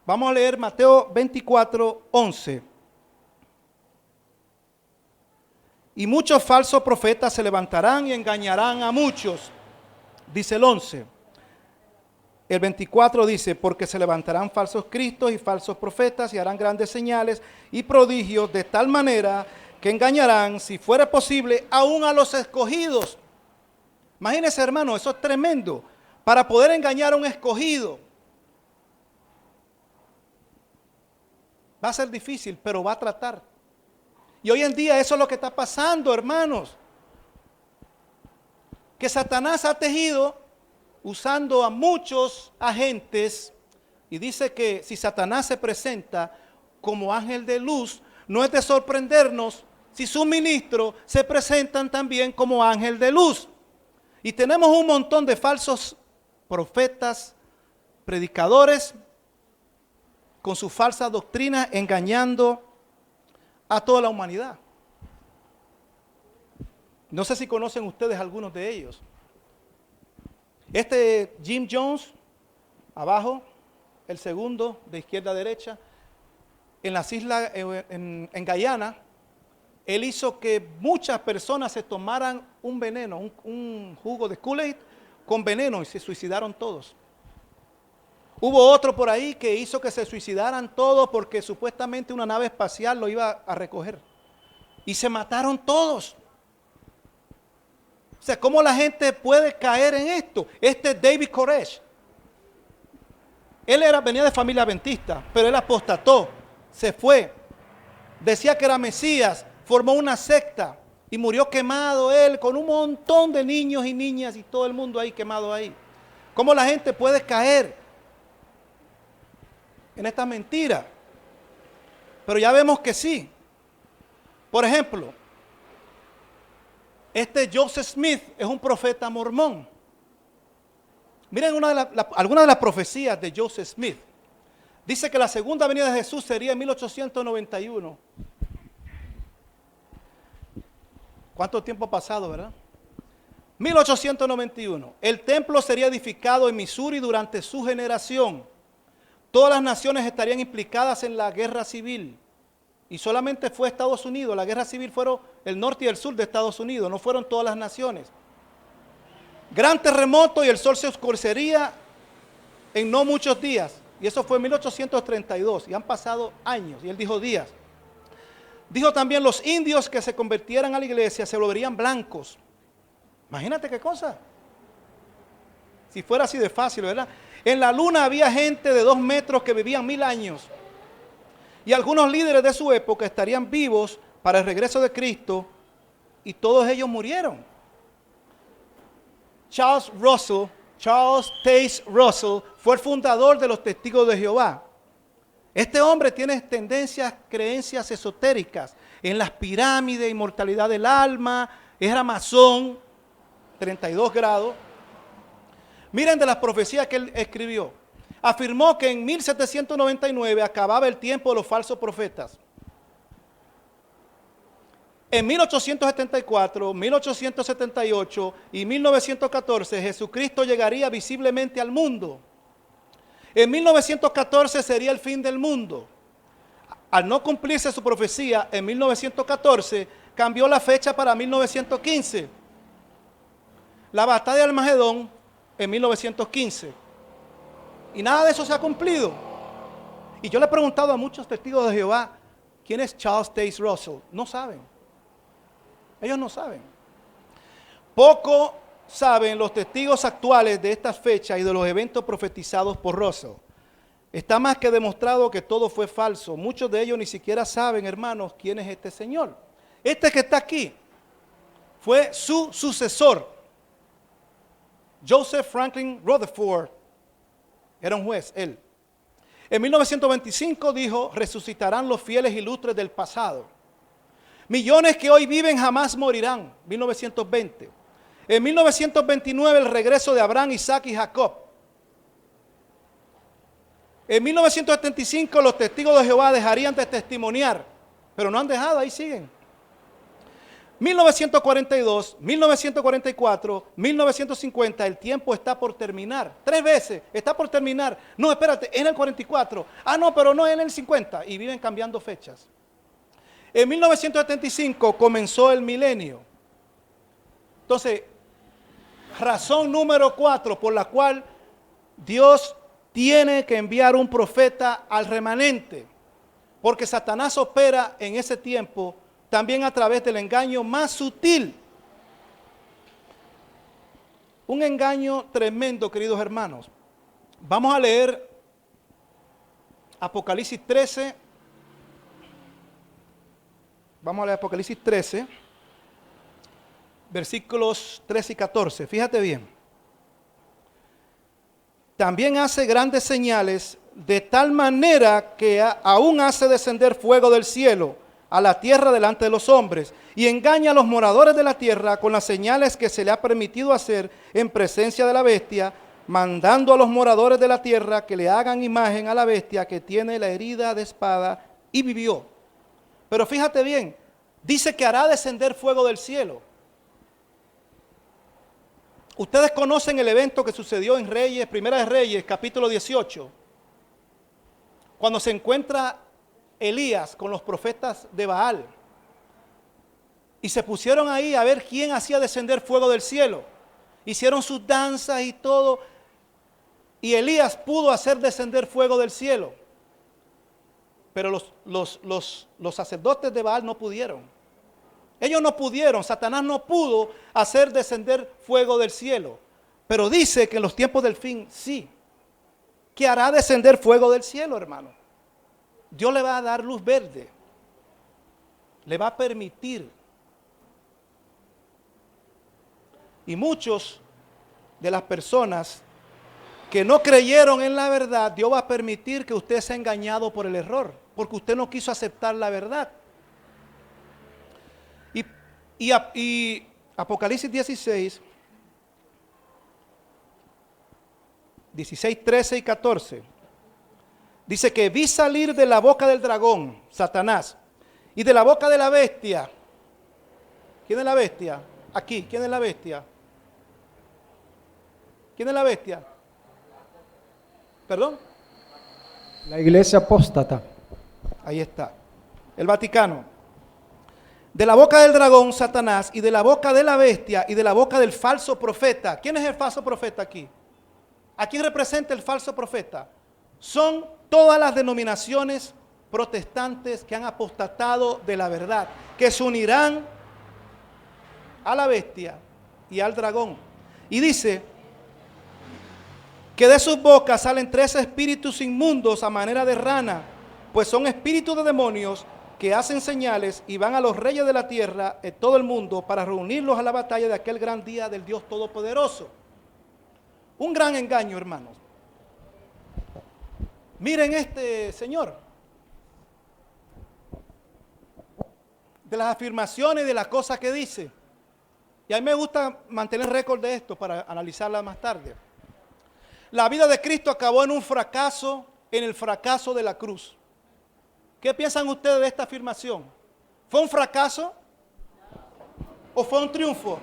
Vamos a leer Mateo 24:11. Y muchos falsos profetas se levantarán y engañarán a muchos. Dice el 11, El 24 dice, porque se levantarán falsos cristos y falsos profetas y harán grandes señales y prodigios de tal manera que engañarán, si fuera posible, aún a los escogidos. Imagínense, hermano, eso es tremendo. Para poder engañar a un escogido. Va a ser difícil, pero va a tratar. Y hoy en día eso es lo que está pasando, hermanos. Que Satanás ha tejido usando a muchos agentes, y dice que si Satanás se presenta como ángel de luz, no es de sorprendernos si sus ministros se presentan también como ángel de luz. Y tenemos un montón de falsos profetas, predicadores, con sus falsas doctrinas, engañando a toda la humanidad. No sé si conocen ustedes algunos de ellos. Este Jim Jones, abajo, el segundo, de izquierda a derecha, en las islas, en Guyana, él hizo que muchas personas se tomaran un veneno, un jugo de Kool-Aid con veneno, y se suicidaron todos. Hubo otro por ahí que hizo que se suicidaran todos porque supuestamente una nave espacial lo iba a recoger. Y se mataron todos. O sea, ¿cómo la gente puede caer en esto? Este es David Koresh. Él venía de familia adventista, pero él apostató, se fue. Decía que era Mesías, formó una secta y murió quemado él con un montón de niños y niñas y todo el mundo ahí quemado ahí. ¿Cómo la gente puede caer en esta mentira? Pero ya vemos que sí. Por ejemplo, este Joseph Smith es un profeta mormón. Miren algunas de las profecías de Joseph Smith. Dice que la segunda venida de Jesús sería en 1891. ¿Cuánto tiempo ha pasado, verdad? 1891. El templo sería edificado en Missouri durante su generación. Todas las naciones estarían implicadas en la guerra civil. Y solamente fue Estados Unidos. La guerra civil fueron el norte y el sur de Estados Unidos. No fueron todas las naciones. Gran terremoto y el sol se oscurecería en no muchos días. Y eso fue en 1832. Y han pasado años. Y él dijo días. Dijo también los indios que se convirtieran a la iglesia se volverían blancos. Imagínate qué cosa. Si fuera así de fácil, ¿verdad? En la luna había gente de 2 metros que vivían 1000 años. Y algunos líderes de su época estarían vivos para el regreso de Cristo y todos ellos murieron. Charles Taze Russell fue el fundador de los Testigos de Jehová. Este hombre tiene creencias esotéricas en las pirámides, inmortalidad del alma, era masón, 32 grados. Miren de las profecías que él escribió. Afirmó que en 1799 acababa el tiempo de los falsos profetas. En 1874, 1878 y 1914 Jesucristo llegaría visiblemente al mundo. En 1914 sería el fin del mundo. Al no cumplirse su profecía en 1914, cambió la fecha para 1915. La batalla de Armagedón en 1915. Y nada de eso se ha cumplido. Y yo le he preguntado a muchos testigos de Jehová, ¿quién es Charles Taze Russell? No saben. Ellos no saben. Poco saben los testigos actuales de estas fechas y de los eventos profetizados por Russell. Está más que demostrado que todo fue falso. Muchos de ellos ni siquiera saben, hermanos, quién es este señor. Este que está aquí fue su sucesor. Joseph Franklin Rutherford era un juez, él. En 1925 dijo, resucitarán los fieles ilustres del pasado. Millones que hoy viven jamás morirán, 1920. En 1929 el regreso de Abraham, Isaac y Jacob. En 1975 los testigos de Jehová dejarían de testimoniar, pero no han dejado, ahí siguen. 1942, 1944, 1950, el tiempo está por terminar. 3 veces, está por terminar. No, espérate, en el 44. Ah, no, pero no en el 50. Y viven cambiando fechas. En 1975 comenzó el milenio. Entonces, razón número 4 por la cual Dios tiene que enviar un profeta al remanente, porque Satanás opera en ese tiempo también a través del engaño más sutil. Un engaño tremendo, queridos hermanos. Vamos a leer Apocalipsis 13. Vamos a leer Apocalipsis 13, versículos 13 y 14. Fíjate bien. También hace grandes señales, de tal manera que aún hace descender fuego del cielo a la tierra delante de los hombres, y engaña a los moradores de la tierra con las señales que se le ha permitido hacer en presencia de la bestia, mandando a los moradores de la tierra que le hagan imagen a la bestia que tiene la herida de espada y vivió. Pero fíjate bien, dice que hará descender fuego del cielo. Ustedes conocen el evento que sucedió en Reyes, Primera de Reyes, capítulo 18, cuando se encuentra Elías con los profetas de Baal y se pusieron ahí a ver quién hacía descender fuego del cielo. Hicieron sus danzas y todo, y Elías pudo hacer descender fuego del cielo, pero los sacerdotes de Baal no pudieron. Ellos no pudieron, Satanás no pudo hacer descender fuego del cielo, pero dice que en los tiempos del fin sí, que hará descender fuego del cielo, hermano. Dios le va a dar luz verde, le va a permitir. Y muchos de las personas que no creyeron en la verdad, Dios va a permitir que usted sea engañado por el error, porque usted no quiso aceptar la verdad. Y Apocalipsis 16, 13 y 14, dice que vi salir de la boca del dragón, Satanás, y de la boca de la bestia. ¿Quién es la bestia? Aquí, ¿quién es la bestia? ¿Quién es la bestia? ¿Perdón? La iglesia apóstata. Ahí está. El Vaticano. De la boca del dragón, Satanás, y de la boca de la bestia, y de la boca del falso profeta. ¿Quién es el falso profeta aquí? ¿A quién representa el falso profeta? Son todas las denominaciones protestantes que han apostatado de la verdad, que se unirán a la bestia y al dragón. Y dice que de sus bocas salen 3 espíritus inmundos a manera de rana, pues son espíritus de demonios que hacen señales y van a los reyes de la tierra en todo el mundo para reunirlos a la batalla de aquel gran día del Dios Todopoderoso. Un gran engaño, hermanos. Miren este señor. De las afirmaciones y de las cosas que dice. Y a mí me gusta mantener récord de esto para analizarla más tarde. La vida de Cristo acabó en un fracaso, en el fracaso de la cruz. ¿Qué piensan ustedes de esta afirmación? ¿Fue un fracaso o fue un triunfo?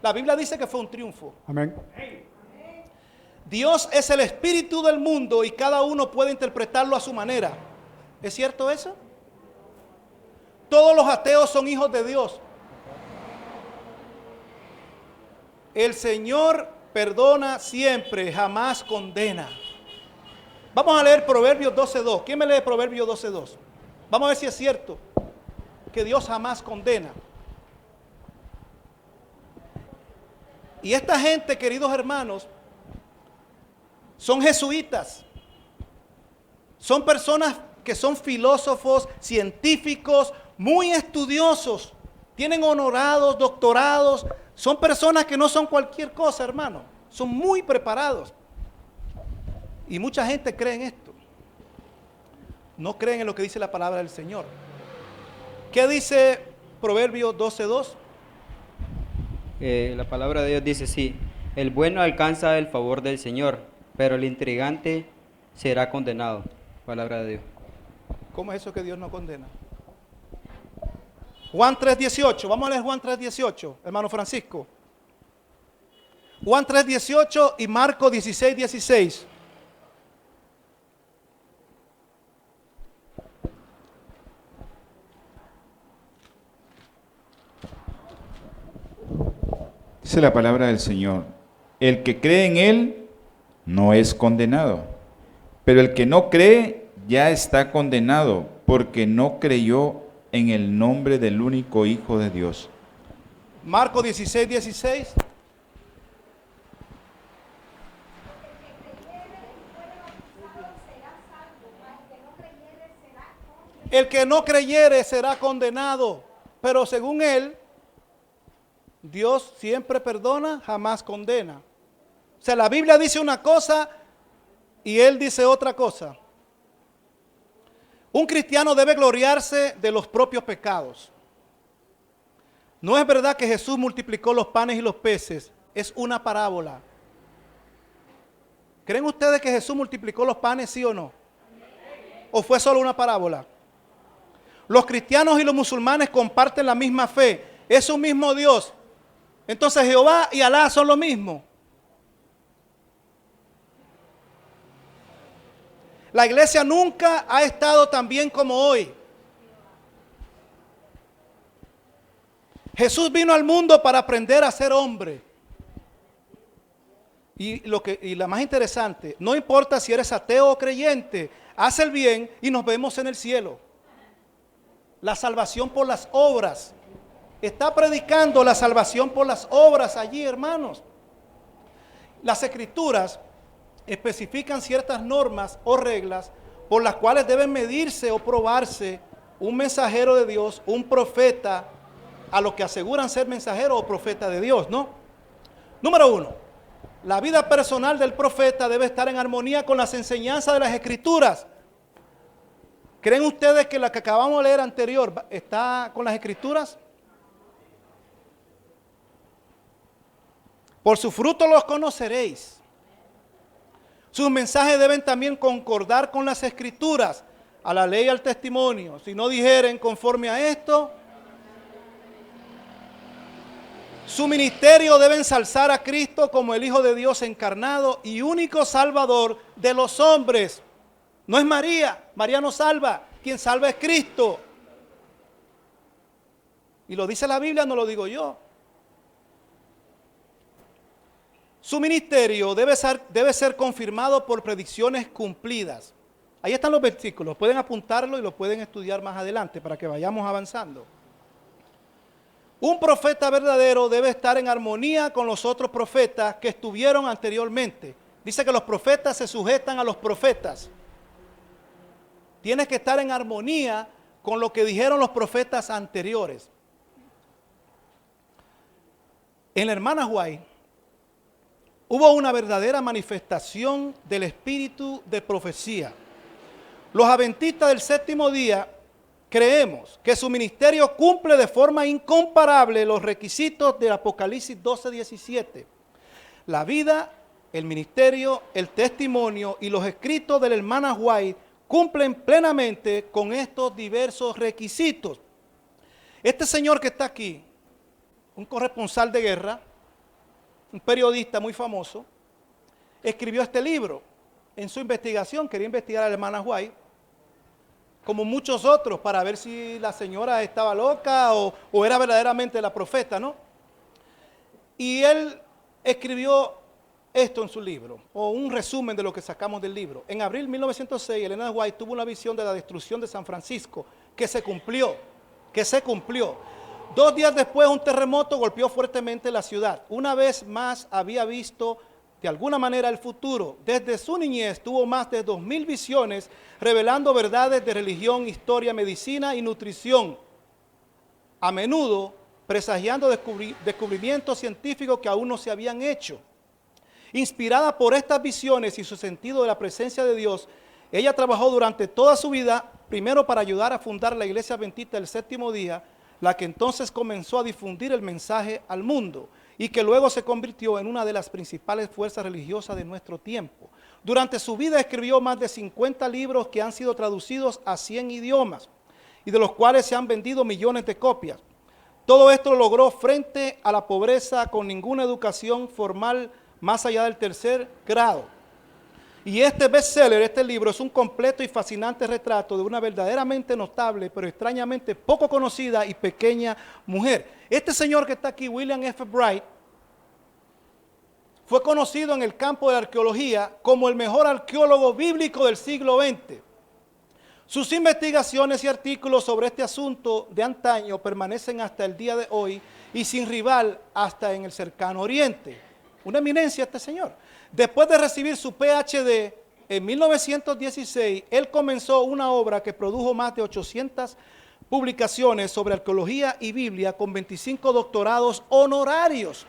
La Biblia dice que fue un triunfo. Amén. Dios es el espíritu del mundo y cada uno puede interpretarlo a su manera. ¿Es cierto eso? Todos los ateos son hijos de Dios. El Señor perdona siempre, jamás condena. Vamos a leer Proverbios 12:2. ¿Quién me lee Proverbios 12:2? Vamos a ver si es cierto que Dios jamás condena. Y esta gente, queridos hermanos, son jesuitas. Son personas que son filósofos, científicos, muy estudiosos. Tienen honorados, doctorados. Son personas que no son cualquier cosa, hermano. Son muy preparados. Y mucha gente cree en esto. No creen en lo que dice la palabra del Señor. ¿Qué dice Proverbios 12:2? La palabra de Dios dice así: el bueno alcanza el favor del Señor, pero el intrigante será condenado. Palabra de Dios. ¿Cómo es eso que Dios no condena? Juan 3:18. Vamos a leer Juan 3:18, hermano Francisco. Juan 3:18 y Marcos 16:16. Dice la palabra del Señor: el que cree en Él no es condenado. Pero el que no cree ya está condenado, porque no creyó en el nombre del único Hijo de Dios. Marcos 16, 16. El que no creyere será condenado, pero según él, Dios siempre perdona, jamás condena. O sea, la Biblia dice una cosa y él dice otra cosa. Un cristiano debe gloriarse de los propios pecados. No es verdad que Jesús multiplicó los panes y los peces, es una parábola. ¿Creen ustedes que Jesús multiplicó los panes, sí o no? ¿O fue solo una parábola? Los cristianos y los musulmanes comparten la misma fe, es un mismo Dios. Entonces Jehová y Alá son lo mismo. La iglesia nunca ha estado tan bien como hoy. Jesús vino al mundo para aprender a ser hombre. Y la más interesante, no importa si eres ateo o creyente, haz el bien y nos vemos en el cielo. La salvación por las obras. Está predicando la salvación por las obras allí, hermanos. Las escrituras especifican ciertas normas o reglas por las cuales deben medirse o probarse un mensajero de Dios, un profeta, a los que aseguran ser mensajero o profeta de Dios, ¿no? Número 1, la vida personal del profeta debe estar en armonía con las enseñanzas de las escrituras. ¿Creen ustedes que la que acabamos de leer anterior está con las escrituras? Por su fruto los conoceréis. Sus mensajes deben también concordar con las escrituras, a la ley y al testimonio. Si no dijeren conforme a esto, su ministerio debe ensalzar a Cristo como el Hijo de Dios encarnado y único Salvador de los hombres. No es María, María no salva, quien salva es Cristo. Y lo dice la Biblia, no lo digo yo. Su ministerio debe ser confirmado por predicciones cumplidas. Ahí están los versículos, pueden apuntarlo y lo pueden estudiar más adelante para que vayamos avanzando. Un profeta verdadero debe estar en armonía con los otros profetas que estuvieron anteriormente. Dice que los profetas se sujetan a los profetas. Tienes que estar en armonía con lo que dijeron los profetas anteriores. En la hermana White hubo una verdadera manifestación del espíritu de profecía. Los adventistas del séptimo día creemos que su ministerio cumple de forma incomparable los requisitos del Apocalipsis 12:17. La vida, el ministerio, el testimonio y los escritos de la hermana White cumplen plenamente con estos diversos requisitos. Este señor que está aquí, un corresponsal de guerra, un periodista muy famoso, escribió este libro. En su investigación quería investigar a la hermana White, como muchos otros, para ver si la señora estaba loca o era verdaderamente la profeta, ¿no? Y él escribió esto en su libro, o un resumen de lo que sacamos del libro. En abril de 1906, Elena White tuvo una visión de la destrucción de San Francisco, que se cumplió. 2 días después, un terremoto golpeó fuertemente la ciudad. Una vez más había visto de alguna manera el futuro. Desde su niñez tuvo más de 2000 visiones revelando verdades de religión, historia, medicina y nutrición. A menudo presagiando descubrimientos científicos que aún no se habían hecho. Inspirada por estas visiones y su sentido de la presencia de Dios, ella trabajó durante toda su vida, primero para ayudar a fundar la Iglesia Adventista del Séptimo Día, la que entonces comenzó a difundir el mensaje al mundo y que luego se convirtió en una de las principales fuerzas religiosas de nuestro tiempo. Durante su vida escribió más de 50 libros que han sido traducidos a 100 idiomas y de los cuales se han vendido millones de copias. Todo esto lo logró frente a la pobreza, con ninguna educación formal más allá del 3er grado. Y este bestseller, este libro, es un completo y fascinante retrato de una verdaderamente notable, pero extrañamente poco conocida y pequeña mujer. Este señor que está aquí, William F. Bright, fue conocido en el campo de la arqueología como el mejor arqueólogo bíblico del siglo XX. Sus investigaciones y artículos sobre este asunto de antaño permanecen hasta el día de hoy y sin rival hasta en el cercano oriente. Una eminencia este señor. Después de recibir su PhD en 1916, él comenzó una obra que produjo más de 800 publicaciones sobre arqueología y Biblia con 25 doctorados honorarios.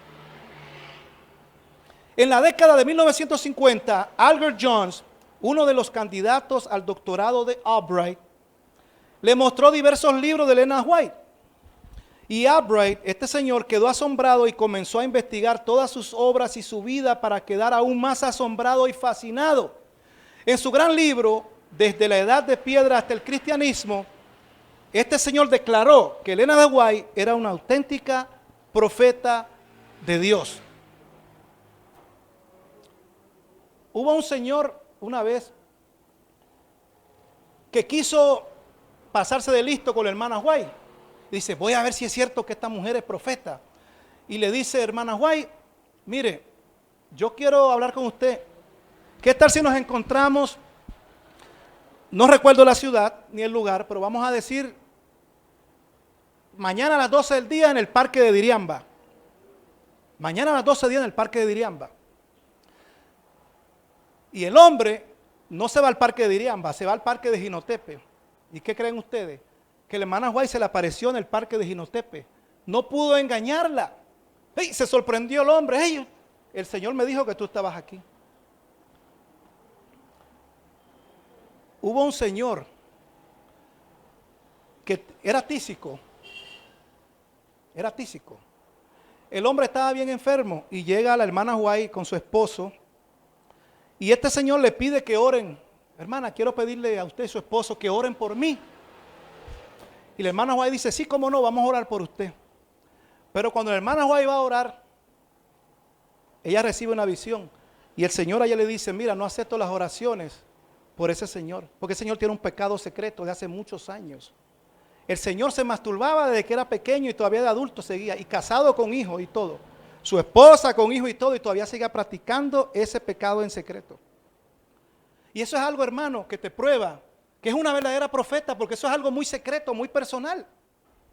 En la década de 1950, Albert Jones, uno de los candidatos al doctorado de Albright, le mostró diversos libros de Elena White. Y Albright, este señor, quedó asombrado y comenzó a investigar todas sus obras y su vida para quedar aún más asombrado y fascinado. En su gran libro, Desde la Edad de Piedra hasta el Cristianismo, este señor declaró que Elena de White era una auténtica profeta de Dios. Hubo un señor una vez que quiso pasarse de listo con la hermana White. Dice, voy a ver si es cierto que esta mujer es profeta. Y le dice, hermana White, mire, yo quiero hablar con usted. ¿Qué tal si nos encontramos? No recuerdo la ciudad ni el lugar, pero vamos a decir mañana a las 12 del día en el parque de Diriamba. Mañana a las 12 del día en el parque de Diriamba. Y el hombre no se va al parque de Diriamba, se va al parque de Jinotepe. ¿Y qué creen ustedes? Que la hermana White se le apareció en el parque de Jinotepe. No pudo engañarla. ¡Hey! Se sorprendió el hombre. ¡Hey! El Señor me dijo que tú estabas aquí. Hubo un señor que era tísico. Era tísico. El hombre estaba bien enfermo y llega la hermana White con su esposo. Y este señor le pide que oren. Hermana, quiero pedirle a usted y su esposo que oren por mí. Y la hermana White dice, sí, cómo no, vamos a orar por usted. Pero cuando la hermana White va a orar, ella recibe una visión. Y el Señor a ella le dice, mira, no acepto las oraciones por ese señor. Porque ese señor tiene un pecado secreto de hace muchos años. El señor se masturbaba desde que era pequeño y todavía de adulto seguía. Y casado con hijos y todo. Su esposa con hijos y todo. Y todavía sigue practicando ese pecado en secreto. Y eso es algo, hermano, que te prueba que es una verdadera profeta, porque eso es algo muy secreto, muy personal.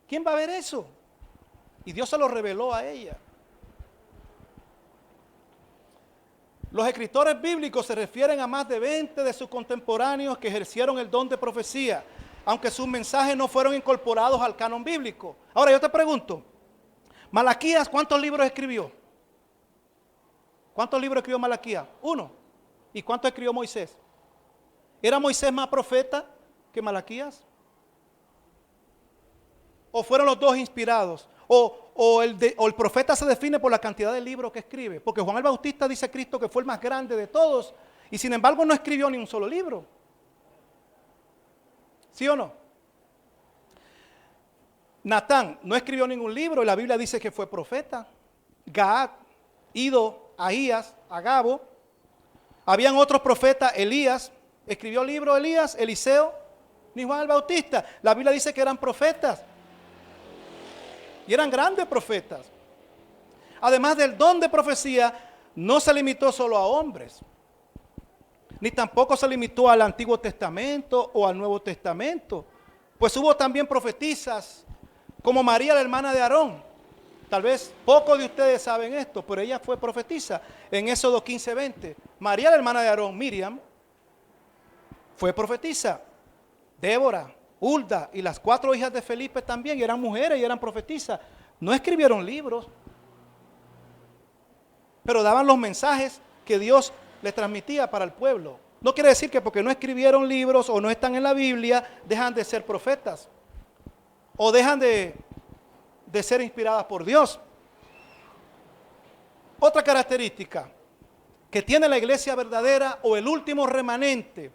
¿Quién va a ver eso? Y Dios se lo reveló a ella. Los escritores bíblicos se refieren a más de 20 de sus contemporáneos que ejercieron el don de profecía, aunque sus mensajes no fueron incorporados al canon bíblico. Ahora yo te pregunto, Malaquías, ¿cuántos libros escribió? ¿Cuántos libros escribió Malaquías? 1. ¿Y cuántos escribió Moisés? ¿Era Moisés más profeta que Malaquías? ¿O fueron los dos inspirados? ¿O el profeta se define por la cantidad de libros que escribe? Porque Juan el Bautista dice a Cristo que fue el más grande de todos y sin embargo no escribió ni un solo libro. ¿Sí o no? Natán no escribió ningún libro y la Biblia dice que fue profeta. Gad, Ido, Ahías, Agabo. Habían otros profetas, Elías. ¿Escribió libro Elías, Eliseo? Ni Juan el Bautista. La Biblia dice que eran profetas. Y eran grandes profetas. Además del don de profecía, no se limitó solo a hombres. Ni tampoco se limitó al Antiguo Testamento o al Nuevo Testamento. Pues hubo también profetisas como María, la hermana de Aarón. Tal vez pocos de ustedes saben esto, pero ella fue profetisa en Éxodo 15:20. María, la hermana de Aarón, Miriam, fue profetisa. Débora, Hulda y las 4 hijas de Felipe también eran mujeres y eran profetisas. No escribieron libros, pero daban los mensajes que Dios les transmitía para el pueblo. No quiere decir que porque no escribieron libros o no están en la Biblia, dejan de ser profetas o dejan de ser inspiradas por Dios. Otra característica que tiene la iglesia verdadera o el último remanente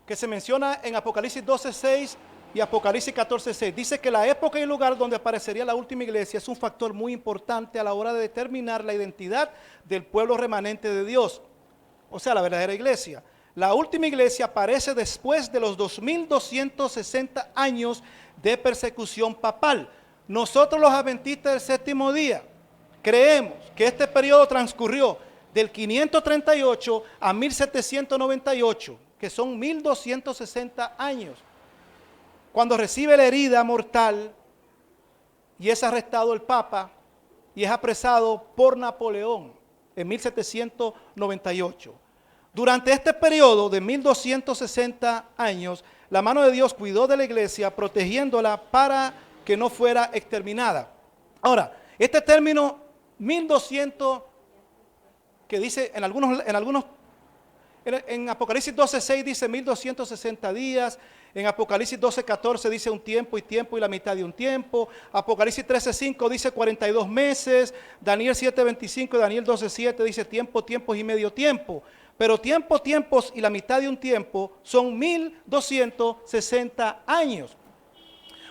que se menciona en Apocalipsis 12:6 y Apocalipsis 14:6. Dice que la época y el lugar donde aparecería la última iglesia es un factor muy importante a la hora de determinar la identidad del pueblo remanente de Dios. O sea, la verdadera iglesia. La última iglesia aparece después de los 2260 años de persecución papal. Nosotros los adventistas del séptimo día Creemos que este periodo transcurrió del 538 a 1798, que son 1260 años, cuando recibe la herida mortal y es arrestado el Papa y es apresado por Napoleón en 1798. Durante este periodo de 1260 años, la mano de Dios cuidó de la iglesia, protegiéndola para que no fuera exterminada. Ahora, este término 1200, que dice en Apocalipsis 12:6 dice 1260 días, en Apocalipsis 12:14 dice un tiempo y la mitad de un tiempo, Apocalipsis 13:5 dice 42 meses, Daniel 7:25 y Daniel 12:7 dice tiempo, tiempos y medio tiempo. Pero tiempo, tiempos y la mitad de un tiempo son 1260 años.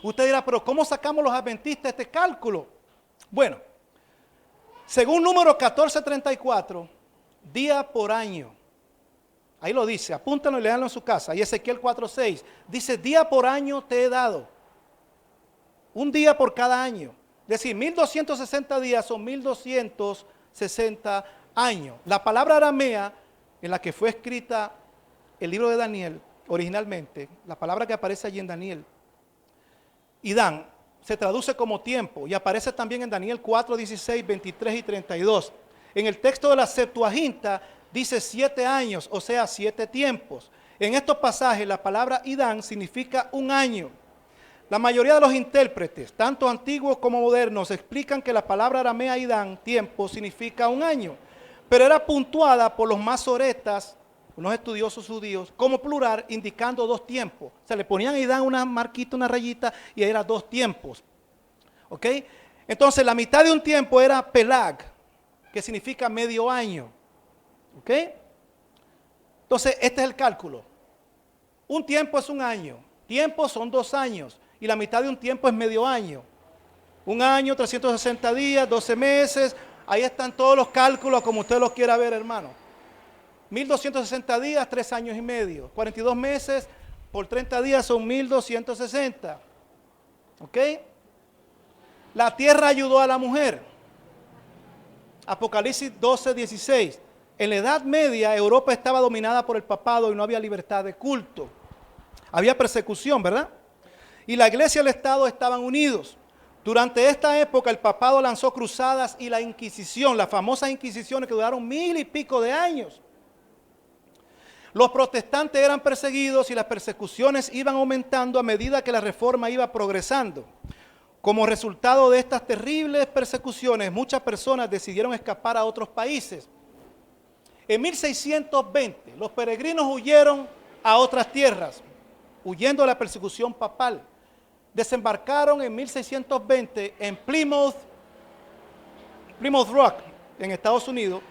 Usted dirá, pero ¿cómo sacamos los adventistas este cálculo? Bueno, según número 1434, día por año. Ahí lo dice, apúntenlo y leanlo en su casa. Y Ezequiel 4:6 dice, día por año te he dado. Un día por cada año. Es decir, 1260 días son 1260 años. La palabra aramea en la que fue escrita el libro de Daniel originalmente, la palabra que aparece allí en Daniel, Idán, se traduce como tiempo y aparece también en Daniel 4:16, 23 y 32. En el texto de la Septuaginta dice 7 años, o sea, 7 tiempos. En estos pasajes la palabra Idán significa un año. La mayoría de los intérpretes, tanto antiguos como modernos, explican que la palabra aramea Idán, tiempo, significa un año, pero era puntuada por los masoretas, unos estudiosos judíos, como plural, indicando 2 tiempos. O sea, le ponían a Idán una marquita, una rayita, y ahí eran 2 tiempos. ¿Ok? Entonces, la mitad de un tiempo era pelag, que significa medio año. ¿Ok? Entonces, este es el cálculo. Un tiempo es un año, tiempos son 2 años, y la mitad de un tiempo es medio año. Un año, 360 días, 12 meses, ahí están todos los cálculos como usted los quiera ver, hermano. 1260 días, 3 años y medio. 42 meses por 30 días son 1260. ¿Ok? La tierra ayudó a la mujer. Apocalipsis 12:16. En la Edad Media, Europa estaba dominada por el papado y no había libertad de culto. Había persecución, ¿verdad? Y la iglesia y el Estado estaban unidos. Durante esta época, el papado lanzó cruzadas y la Inquisición, las famosas Inquisiciones que duraron 1000 y pico de años. Los protestantes eran perseguidos y las persecuciones iban aumentando a medida que la reforma iba progresando. Como resultado de estas terribles persecuciones, muchas personas decidieron escapar a otros países. En 1620, los peregrinos huyeron a otras tierras, huyendo de la persecución papal. Desembarcaron en 1620 en Plymouth Rock, en Estados Unidos.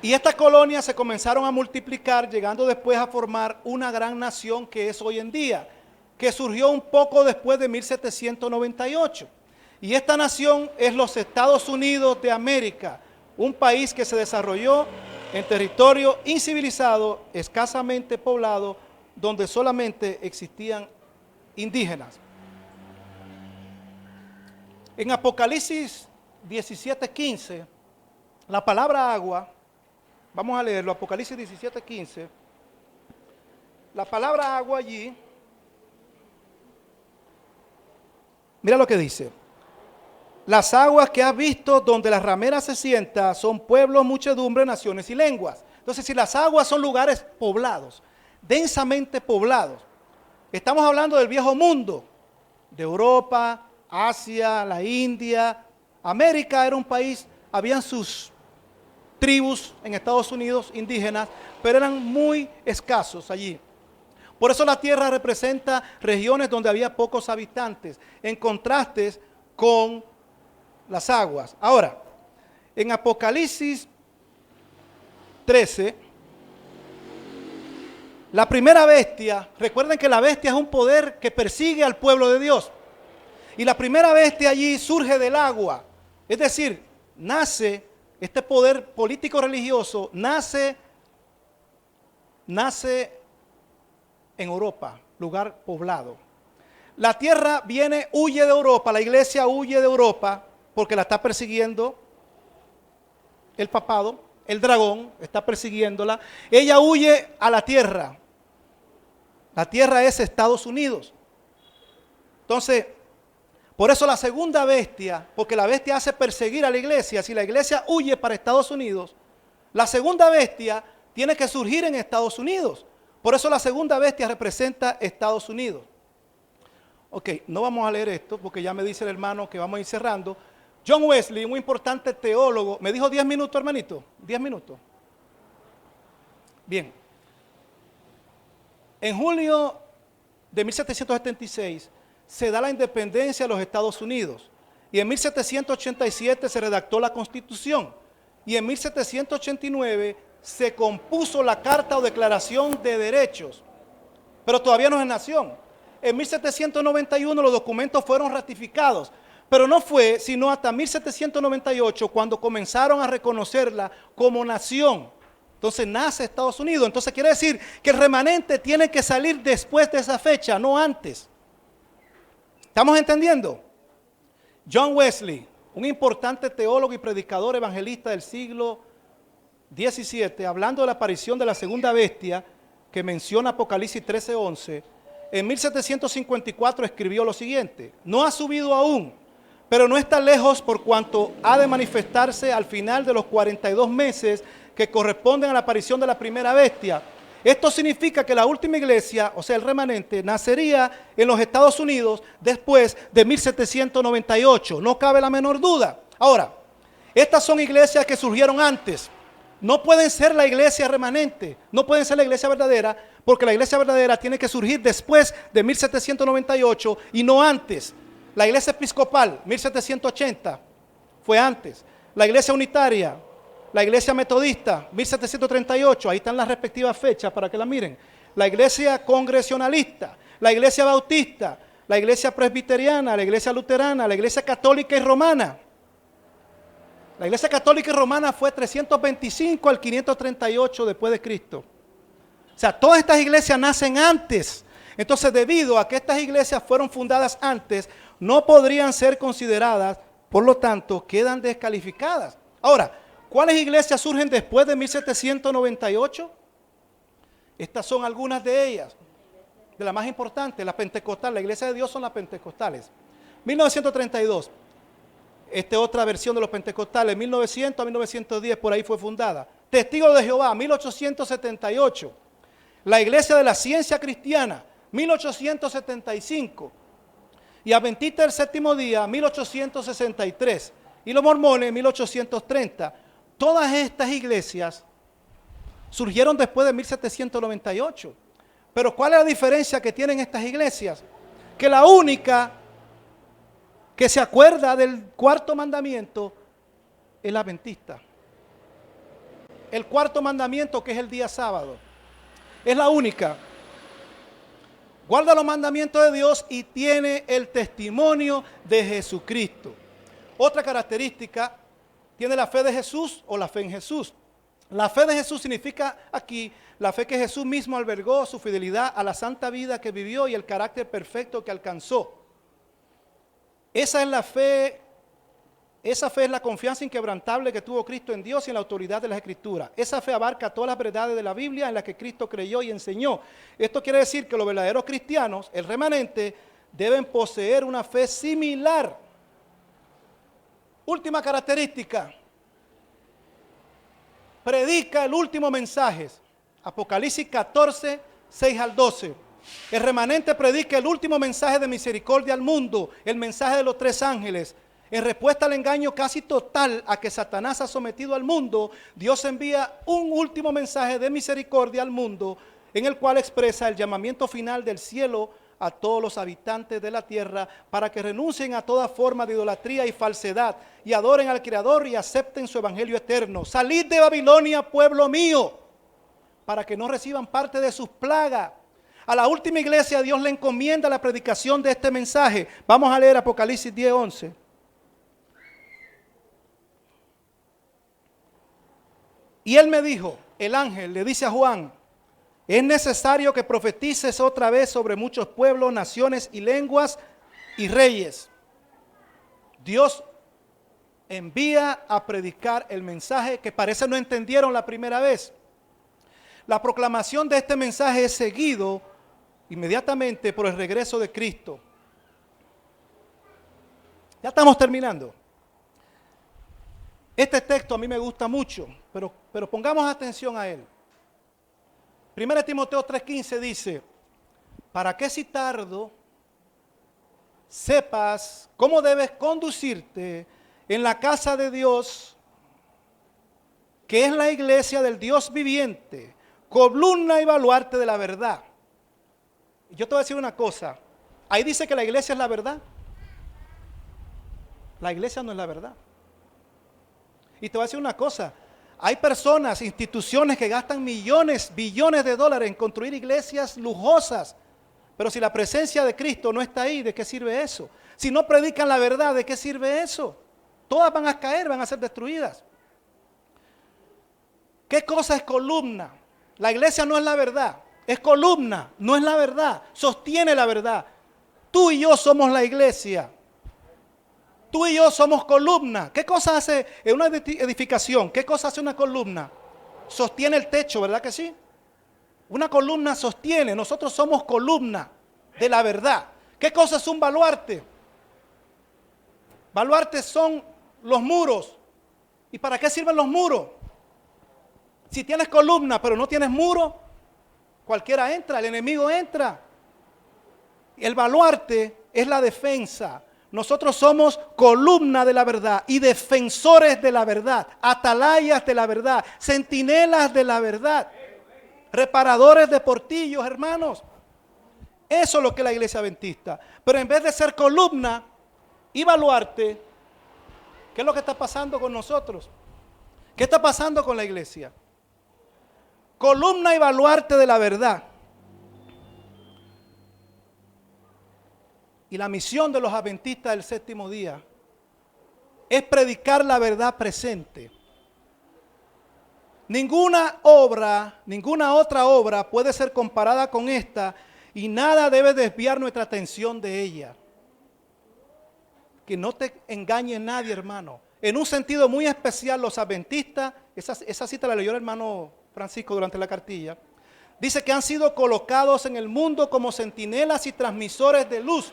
Y estas colonias se comenzaron a multiplicar, llegando después a formar una gran nación que es hoy en día, que surgió un poco después de 1798. Y esta nación es los Estados Unidos de América, un país que se desarrolló en territorio incivilizado, escasamente poblado, donde solamente existían indígenas. En Apocalipsis 17:15, la palabra agua, vamos a leerlo, Apocalipsis 17:15, la palabra agua allí, mira lo que dice: las aguas que has visto donde la ramera se sienta son pueblos, muchedumbre, naciones y lenguas. Entonces, si las aguas son lugares poblados, densamente poblados, estamos hablando del viejo mundo, de Europa, Asia, la India. América era un país, habían sus tribus en Estados Unidos indígenas, pero eran muy escasos allí. Por eso la tierra representa regiones donde había pocos habitantes, en contraste con las aguas. Ahora, en Apocalipsis 13, la primera bestia, recuerden que la bestia es un poder que persigue al pueblo de Dios. Y la primera bestia allí surge del agua. Es decir, nace, este poder político religioso, nace en Europa, lugar poblado. La tierra huye de Europa, la iglesia huye de Europa porque la está persiguiendo el papado, el dragón está persiguiéndola. Ella huye a la tierra. La tierra es Estados Unidos. Entonces, por eso la segunda bestia, porque la bestia hace perseguir a la iglesia. Si la iglesia huye para Estados Unidos, la segunda bestia tiene que surgir en Estados Unidos. Por eso la segunda bestia representa Estados Unidos. Ok, no vamos a leer esto porque ya me dice el hermano que vamos a ir cerrando. John Wesley, un importante teólogo, me dijo 10 minutos, hermanito, 10 minutos. Bien. En julio de 1776 se da la independencia de los Estados Unidos y en 1787 se redactó la Constitución y en 1789 se compuso la Carta o Declaración de Derechos, pero todavía no es nación. En 1791 los documentos fueron ratificados, pero no fue sino hasta 1798 cuando comenzaron a reconocerla como nación. Entonces nace Estados Unidos. Entonces quiere decir que el remanente tiene que salir después de esa fecha, no antes. ¿Estamos entendiendo? John Wesley, un importante teólogo y predicador evangelista del siglo XVII, hablando de la aparición de la segunda bestia que menciona Apocalipsis 13:11, en 1754 escribió lo siguiente: no ha subido aún, pero no está lejos por cuanto ha de manifestarse al final de los 42 meses que corresponden a la aparición de la primera bestia. Esto significa que la última iglesia, o sea el remanente, nacería en los Estados Unidos después de 1798, no cabe la menor duda. Ahora, estas son iglesias que surgieron antes, no pueden ser la iglesia remanente, no pueden ser la iglesia verdadera, porque la iglesia verdadera tiene que surgir después de 1798 y no antes. La iglesia episcopal, 1780, fue antes. La iglesia unitaria, la iglesia metodista, 1738, ahí están las respectivas fechas para que la miren. La iglesia congresionalista, la iglesia bautista, la iglesia presbiteriana, la iglesia luterana, la iglesia católica y romana. La iglesia católica y romana fue 325 al 538 después de Cristo. O sea, todas estas iglesias nacen antes. Entonces, debido a que estas iglesias fueron fundadas antes, no podrían ser consideradas, por lo tanto, quedan descalificadas. Ahora, ¿cuáles iglesias surgen después de 1798? Estas son algunas de ellas, de las más importantes, la pentecostal, la iglesia de Dios son las pentecostales. 1932, otra versión de los pentecostales, 1900 a 1910, por ahí fue fundada. Testigos de Jehová, 1878. La iglesia de la ciencia cristiana, 1875. Y Adventista del séptimo día, 1863. Y los mormones, 1830. Todas estas iglesias surgieron después de 1798. Pero ¿cuál es la diferencia que tienen estas iglesias? Que la única que se acuerda del cuarto mandamiento es la adventista. El cuarto mandamiento, que es el día sábado, es la única. Guarda los mandamientos de Dios y tiene el testimonio de Jesucristo. Otra característica, tiene la fe de Jesús o la fe en Jesús. La fe de Jesús significa aquí la fe que Jesús mismo albergó, su fidelidad a la santa vida que vivió y el carácter perfecto que alcanzó. Esa es la fe. Esa fe es la confianza inquebrantable que tuvo Cristo en Dios y en la autoridad de las Escrituras. Esa fe abarca todas las verdades de la Biblia en las que Cristo creyó y enseñó. Esto quiere decir que los verdaderos cristianos, el remanente, deben poseer una fe similar. Última característica. Predica el último mensaje. Apocalipsis 14, 6 al 12. El remanente predica el último mensaje de misericordia al mundo, el mensaje de los tres ángeles. En respuesta al engaño casi total a que Satanás ha sometido al mundo, Dios envía un último mensaje de misericordia al mundo, en el cual expresa el llamamiento final del cielo a todos los habitantes de la tierra para que renuncien a toda forma de idolatría y falsedad y adoren al Creador y acepten su evangelio eterno. Salid de Babilonia, pueblo mío, para que no reciban parte de sus plagas. A la última iglesia Dios le encomienda la predicación de este mensaje. Vamos a leer Apocalipsis 10, 11. Y él me dijo, el ángel le dice a Juan, es necesario que profetices otra vez sobre muchos pueblos, naciones y lenguas y reyes. Dios envía a predicar el mensaje que parece no entendieron la primera vez. La proclamación de este mensaje es seguido inmediatamente por el regreso de Cristo. Ya estamos terminando. Este texto a mí me gusta mucho, pero pongamos atención a él. 1 Timoteo 3:15 dice, para que si tardo, sepas cómo debes conducirte en la casa de Dios, que es la iglesia del Dios viviente, columna y baluarte de la verdad. Yo te voy a decir una cosa, ahí dice que la iglesia es la verdad. La iglesia no es la verdad. Y te voy a decir una cosa, hay personas, instituciones que gastan millones, billones de dólares en construir iglesias lujosas, pero si la presencia de Cristo no está ahí, ¿de qué sirve eso? Si no predican la verdad, ¿de qué sirve eso? Todas van a caer, van a ser destruidas. ¿Qué cosa es columna? La iglesia no es la verdad, es columna, no es la verdad, sostiene la verdad. Tú y yo somos la iglesia. Tú y yo somos columna. ¿Qué cosa hace en una edificación? ¿Qué cosa hace una columna? Sostiene el techo, ¿verdad que sí? Una columna sostiene. Nosotros somos columna de la verdad. ¿Qué cosa es un baluarte? Baluartes son los muros. ¿Y para qué sirven los muros? Si tienes columna pero no tienes muro, cualquiera entra, el enemigo entra. El baluarte es la defensa. Nosotros somos columna de la verdad y defensores de la verdad, atalayas de la verdad, centinelas de la verdad, reparadores de portillos, hermanos. Eso es lo que es la iglesia adventista. Pero en vez de ser columna y baluarte, ¿qué es lo que está pasando con nosotros? ¿Qué está pasando con la iglesia? Columna y baluarte de la verdad. Y la misión de los adventistas del séptimo día es predicar la verdad presente. Ninguna otra obra puede ser comparada con esta y nada debe desviar nuestra atención de ella. Que no te engañe nadie, hermano. En un sentido muy especial, los adventistas, esa cita la leyó el hermano Francisco durante la cartilla, dice que han sido colocados en el mundo como centinelas y transmisores de luz.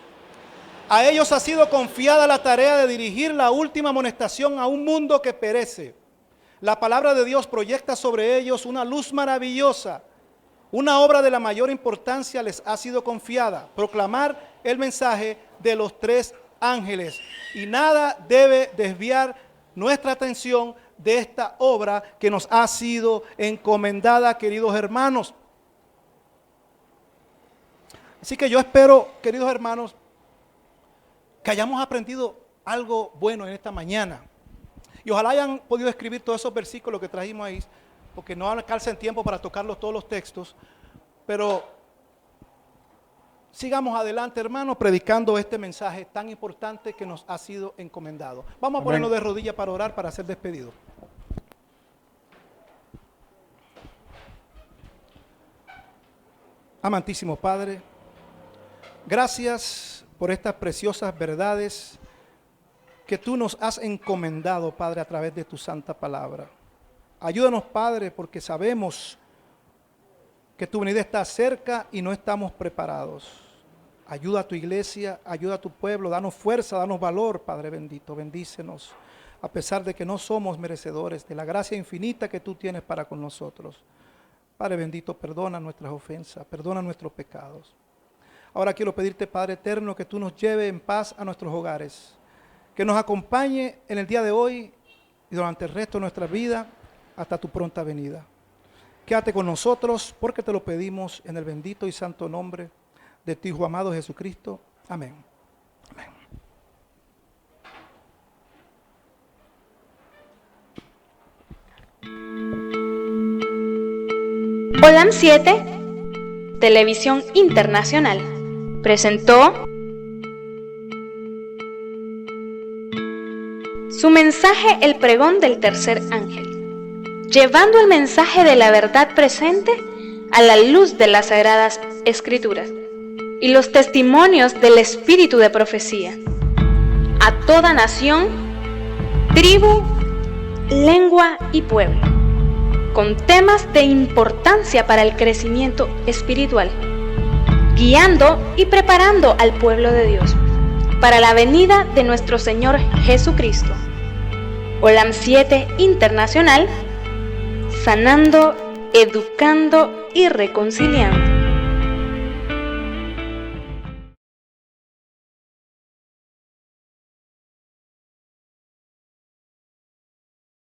A ellos ha sido confiada la tarea de dirigir la última amonestación a un mundo que perece. La palabra de Dios proyecta sobre ellos una luz maravillosa. Una obra de la mayor importancia les ha sido confiada: proclamar el mensaje de los 3 ángeles. Y nada debe desviar nuestra atención de esta obra que nos ha sido encomendada, queridos hermanos. Así que yo espero, queridos hermanos, que hayamos aprendido algo bueno en esta mañana. Y ojalá hayan podido escribir todos esos versículos que trajimos ahí, porque no alcanza el tiempo para tocarlos todos los textos. Pero sigamos adelante, hermanos, predicando este mensaje tan importante que nos ha sido encomendado. Vamos a ponernos de rodillas para orar, para ser despedidos. Amantísimo Padre, gracias por estas preciosas verdades que tú nos has encomendado, Padre, a través de tu santa palabra. Ayúdanos, Padre, porque sabemos que tu venida está cerca y no estamos preparados. Ayuda a tu iglesia, ayuda a tu pueblo, danos fuerza, danos valor, Padre bendito, bendícenos, a pesar de que no somos merecedores de la gracia infinita que tú tienes para con nosotros. Padre bendito, perdona nuestras ofensas, perdona nuestros pecados. Ahora quiero pedirte, Padre eterno, que tú nos lleves en paz a nuestros hogares, que nos acompañe en el día de hoy y durante el resto de nuestra vida hasta tu pronta venida. Quédate con nosotros porque te lo pedimos en el bendito y santo nombre de tu Hijo amado Jesucristo. Amén. Amén. Holan 7, Televisión Internacional, presentó su mensaje El pregón del tercer ángel, llevando el mensaje de la verdad presente a la luz de las sagradas escrituras y los testimonios del espíritu de profecía a toda nación tribu, lengua y pueblo, con temas de importancia para el crecimiento espiritual, guiando y preparando al pueblo de Dios para la venida de nuestro Señor Jesucristo. Olam 7 Internacional, sanando, educando y reconciliando.